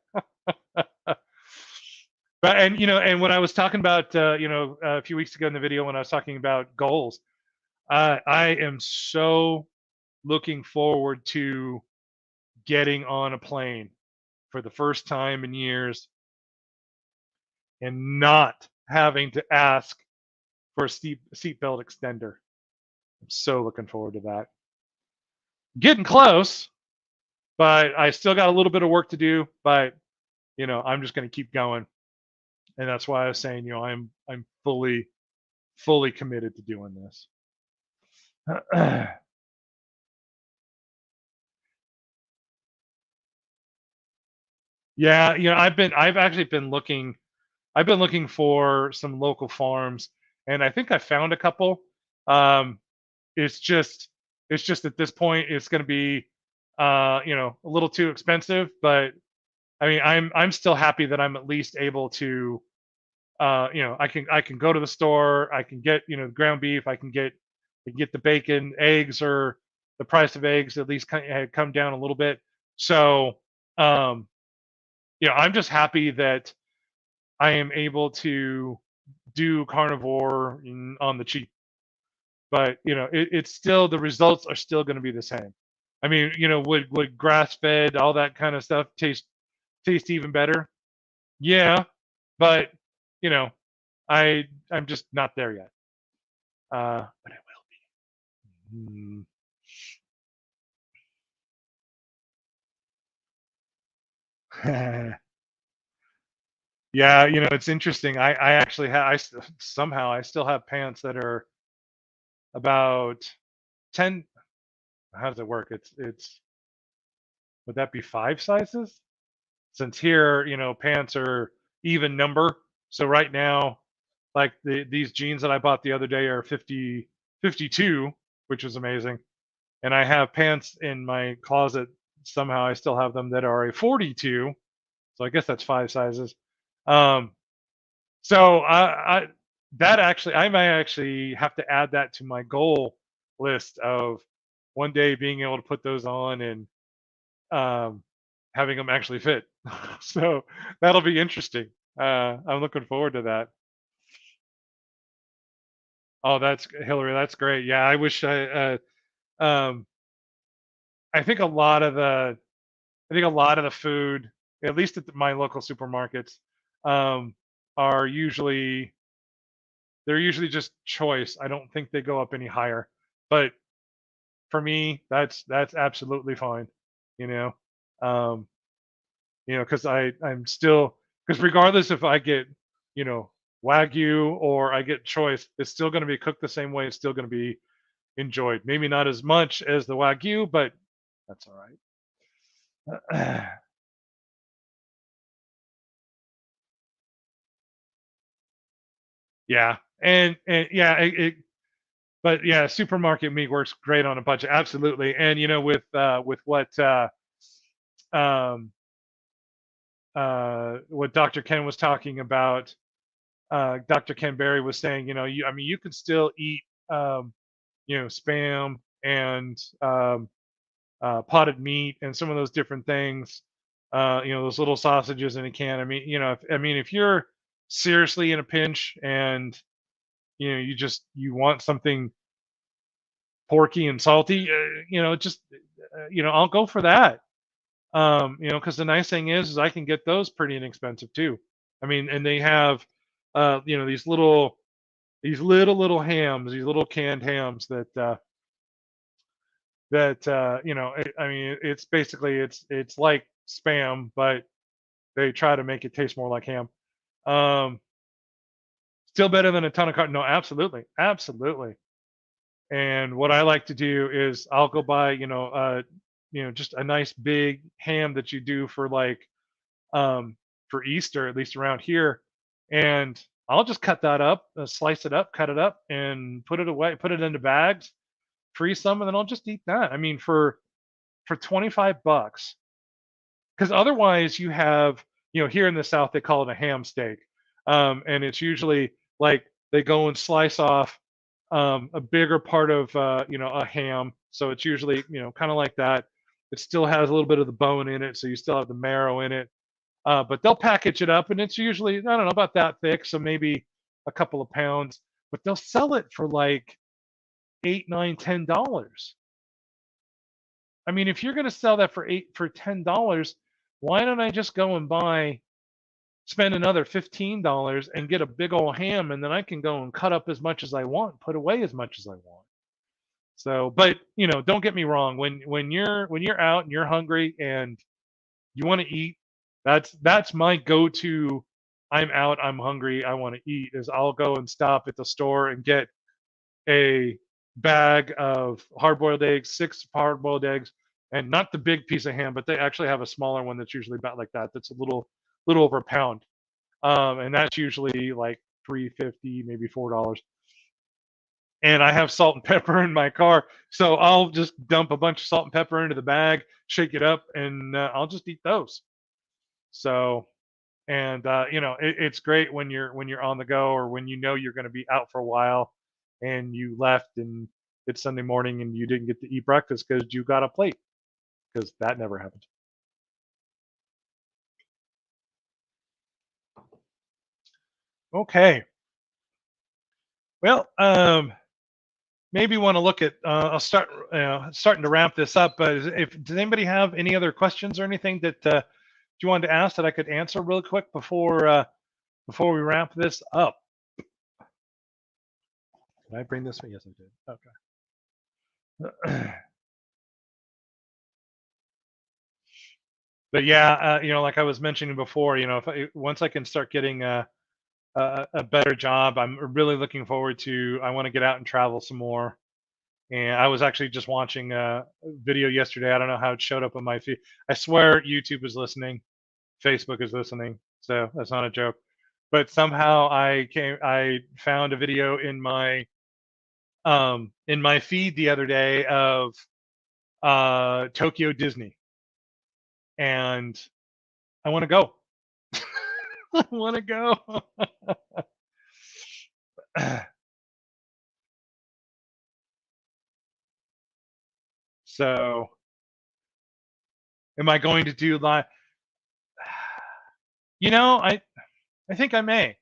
But and when I was talking about a few weeks ago in the video when I was talking about goals, I am so looking forward to getting on a plane for the first time in years and not having to ask for a seatbelt extender. I'm so looking forward to that. Getting close, but I still got a little bit of work to do. But I'm just going to keep going, and that's why I was saying, I'm fully committed to doing this. Yeah, I've actually been looking. I've been looking for some local farms, and I think I found a couple. Um, it's just at this point it's going to be a little too expensive, but I mean I'm still happy that I'm at least able to I can go to the store, I can get ground beef, I can get the bacon, eggs, or the price of eggs at least come down a little bit. So um, I'm just happy that I am able to do carnivore on the cheap. But it's still, the results are still going to be the same. I mean, would grass fed, all that kind of stuff taste even better? Yeah, but you know, I'm just not there yet. But I will be. Yeah, it's interesting. I actually have, somehow I still have pants that are about 10. How does it work? It's would that be 5 sizes? Since here, pants are even number. So right now, like these jeans that I bought the other day are 52, which was amazing. And I have pants in my closet. Somehow I still have them that are a 42. So I guess that's 5 sizes. Um, so I might actually have to add that to my goal list of one day being able to put those on and um, having them actually fit. So that'll be interesting. I'm looking forward to that. Oh, that's Hillary. That's great. Yeah, I wish um, I think a lot of the food, at least at my local supermarkets, um, are usually they're usually just choice. I don't think they go up any higher. But for me, that's absolutely fine. You know, um, because I'm still, because regardless if I get you know Wagyu or I get choice, it's still going to be cooked the same way. It's still going to be enjoyed. Maybe not as much as the Wagyu, but that's all right. Yeah, and yeah, but yeah, supermarket meat works great on a budget, absolutely. And with um, what Dr. Ken was talking about, Dr. Ken Berry was saying, I mean, you can still eat, spam and potted meat and some of those different things. Those little sausages in a can. I mean, if you're seriously in a pinch and you want something porky and salty, just I'll go for that. Because the nice thing is I can get those pretty inexpensive too. I mean, and they have, these little hams, these little canned hams I mean, it's basically it's like spam, but they try to make it taste more like ham. Um, Still better than a ton of carb. No, absolutely, absolutely. And what I like to do is I'll go buy, just a nice big ham that you do for um, for Easter, at least around here, and I'll just cut that up, slice it up, cut it up, and put it away, put it into bags, freeze some, and then I'll just eat that. I mean, for 25 bucks, because otherwise you have, here in the South they call it a ham steak, and it's usually like they go and slice off a bigger part of a ham, so it's usually kind of like that. It still has a little bit of the bone in it, so you still have the marrow in it. But they'll package it up, and it's usually, I don't know, about that thick, so maybe a couple of pounds. But they'll sell it for like 8, 9, $10. I mean, if you're going to sell that for $10, why don't I just go and spend another $15 and get a big old ham, and then I can go and cut up as much as I want, put away as much as I want. So, but don't get me wrong. When you're out and you're hungry and you want to eat, that's my go-to. I'm out, I'm hungry, I want to eat. Is I'll go and stop at the store and get a bag of hard-boiled eggs, 6 hard-boiled eggs, and not the big piece of ham, but they actually have a smaller one that's usually about like that. That's a little over a pound, and that's usually like 3.50, maybe $4. And I have salt and pepper in my car, so I'll just dump a bunch of salt and pepper into the bag, shake it up, and I'll just eat those. So, and it's great when you're on the go, or when you're going to be out for a while, and you left and it's Sunday morning and you didn't get to eat breakfast because you got a plate, because that never happened. Okay. Well, maybe want to look at. I'll start starting to wrap this up. But if does anybody have any other questions or anything that you wanted to ask that I could answer real quick before we wrap this up? Did I bring this one? Yes, I did. Okay. But yeah, like I was mentioning before, if once I can start getting a better job, I'm really looking forward to. I want to get out and travel some more. And I was actually just watching a video yesterday. I don't know how it showed up on my feed. I swear YouTube is listening, Facebook is listening, so that's not a joke. But somehow I found a video in my feed the other day of Tokyo Disney, and I want to go. I want to go. So, am I going to do live? I think I may.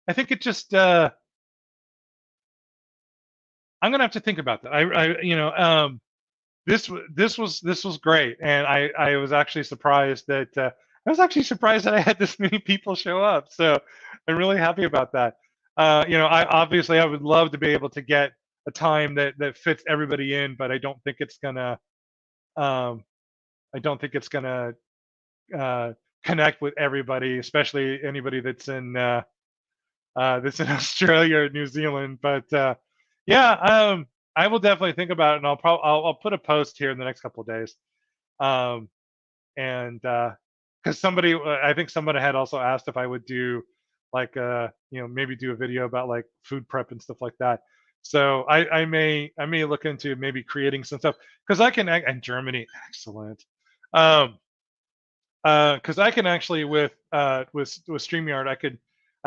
I think it just I'm gonna have to think about that. This was great, and I was actually surprised that I had this many people show up. So I'm really happy about that. I would love to be able to get a time that fits everybody in, but I don't think it's gonna. Um, I don't think it's gonna uh, connect with everybody, especially anybody that's in Australia or New Zealand. But yeah, I will definitely think about it, and I'll put a post here in the next couple of days. Um, and because I think somebody had also asked if I would do like maybe do a video about like food prep and stuff like that. So I may look into maybe creating some stuff, because I can, and Germany, excellent. Um, because I can actually with Streamyard, I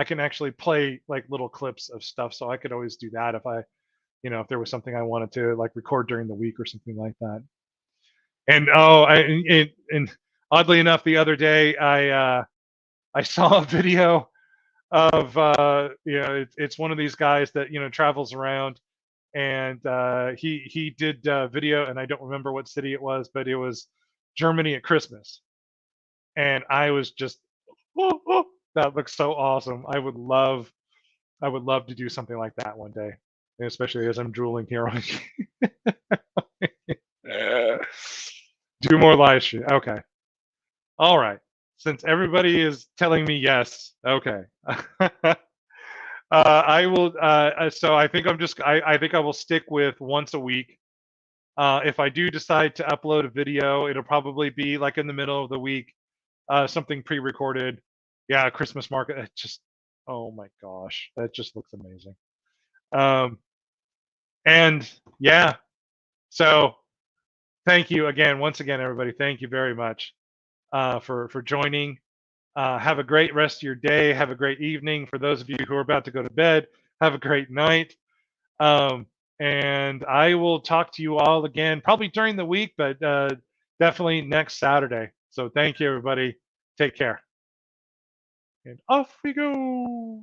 can actually play like little clips of stuff, so I could always do that if there was something I wanted to like record during the week or something like that. And and oddly enough, the other day I saw a video of it's one of these guys that travels around, and he did video, and I don't remember what city it was, but it was Germany at Christmas, and I was just, oh, that looks so awesome. I would love to do something like that one day, especially as I'm drooling here on. Do more live stream. Okay. All right. Since everybody is telling me yes, okay. I will. So I think I think I will stick with once a week. If I do decide to upload a video, it'll probably be like in the middle of the week, something pre-recorded. Yeah, Christmas market. It just, oh my gosh, that just looks amazing. And yeah, so thank you again, once again, everybody. Thank you very much for joining. Have a great rest of your day. Have a great evening. For those of you who are about to go to bed, have a great night. And I will talk to you all again, probably during the week, but definitely next Saturday. So thank you, everybody. Take care. And off we go.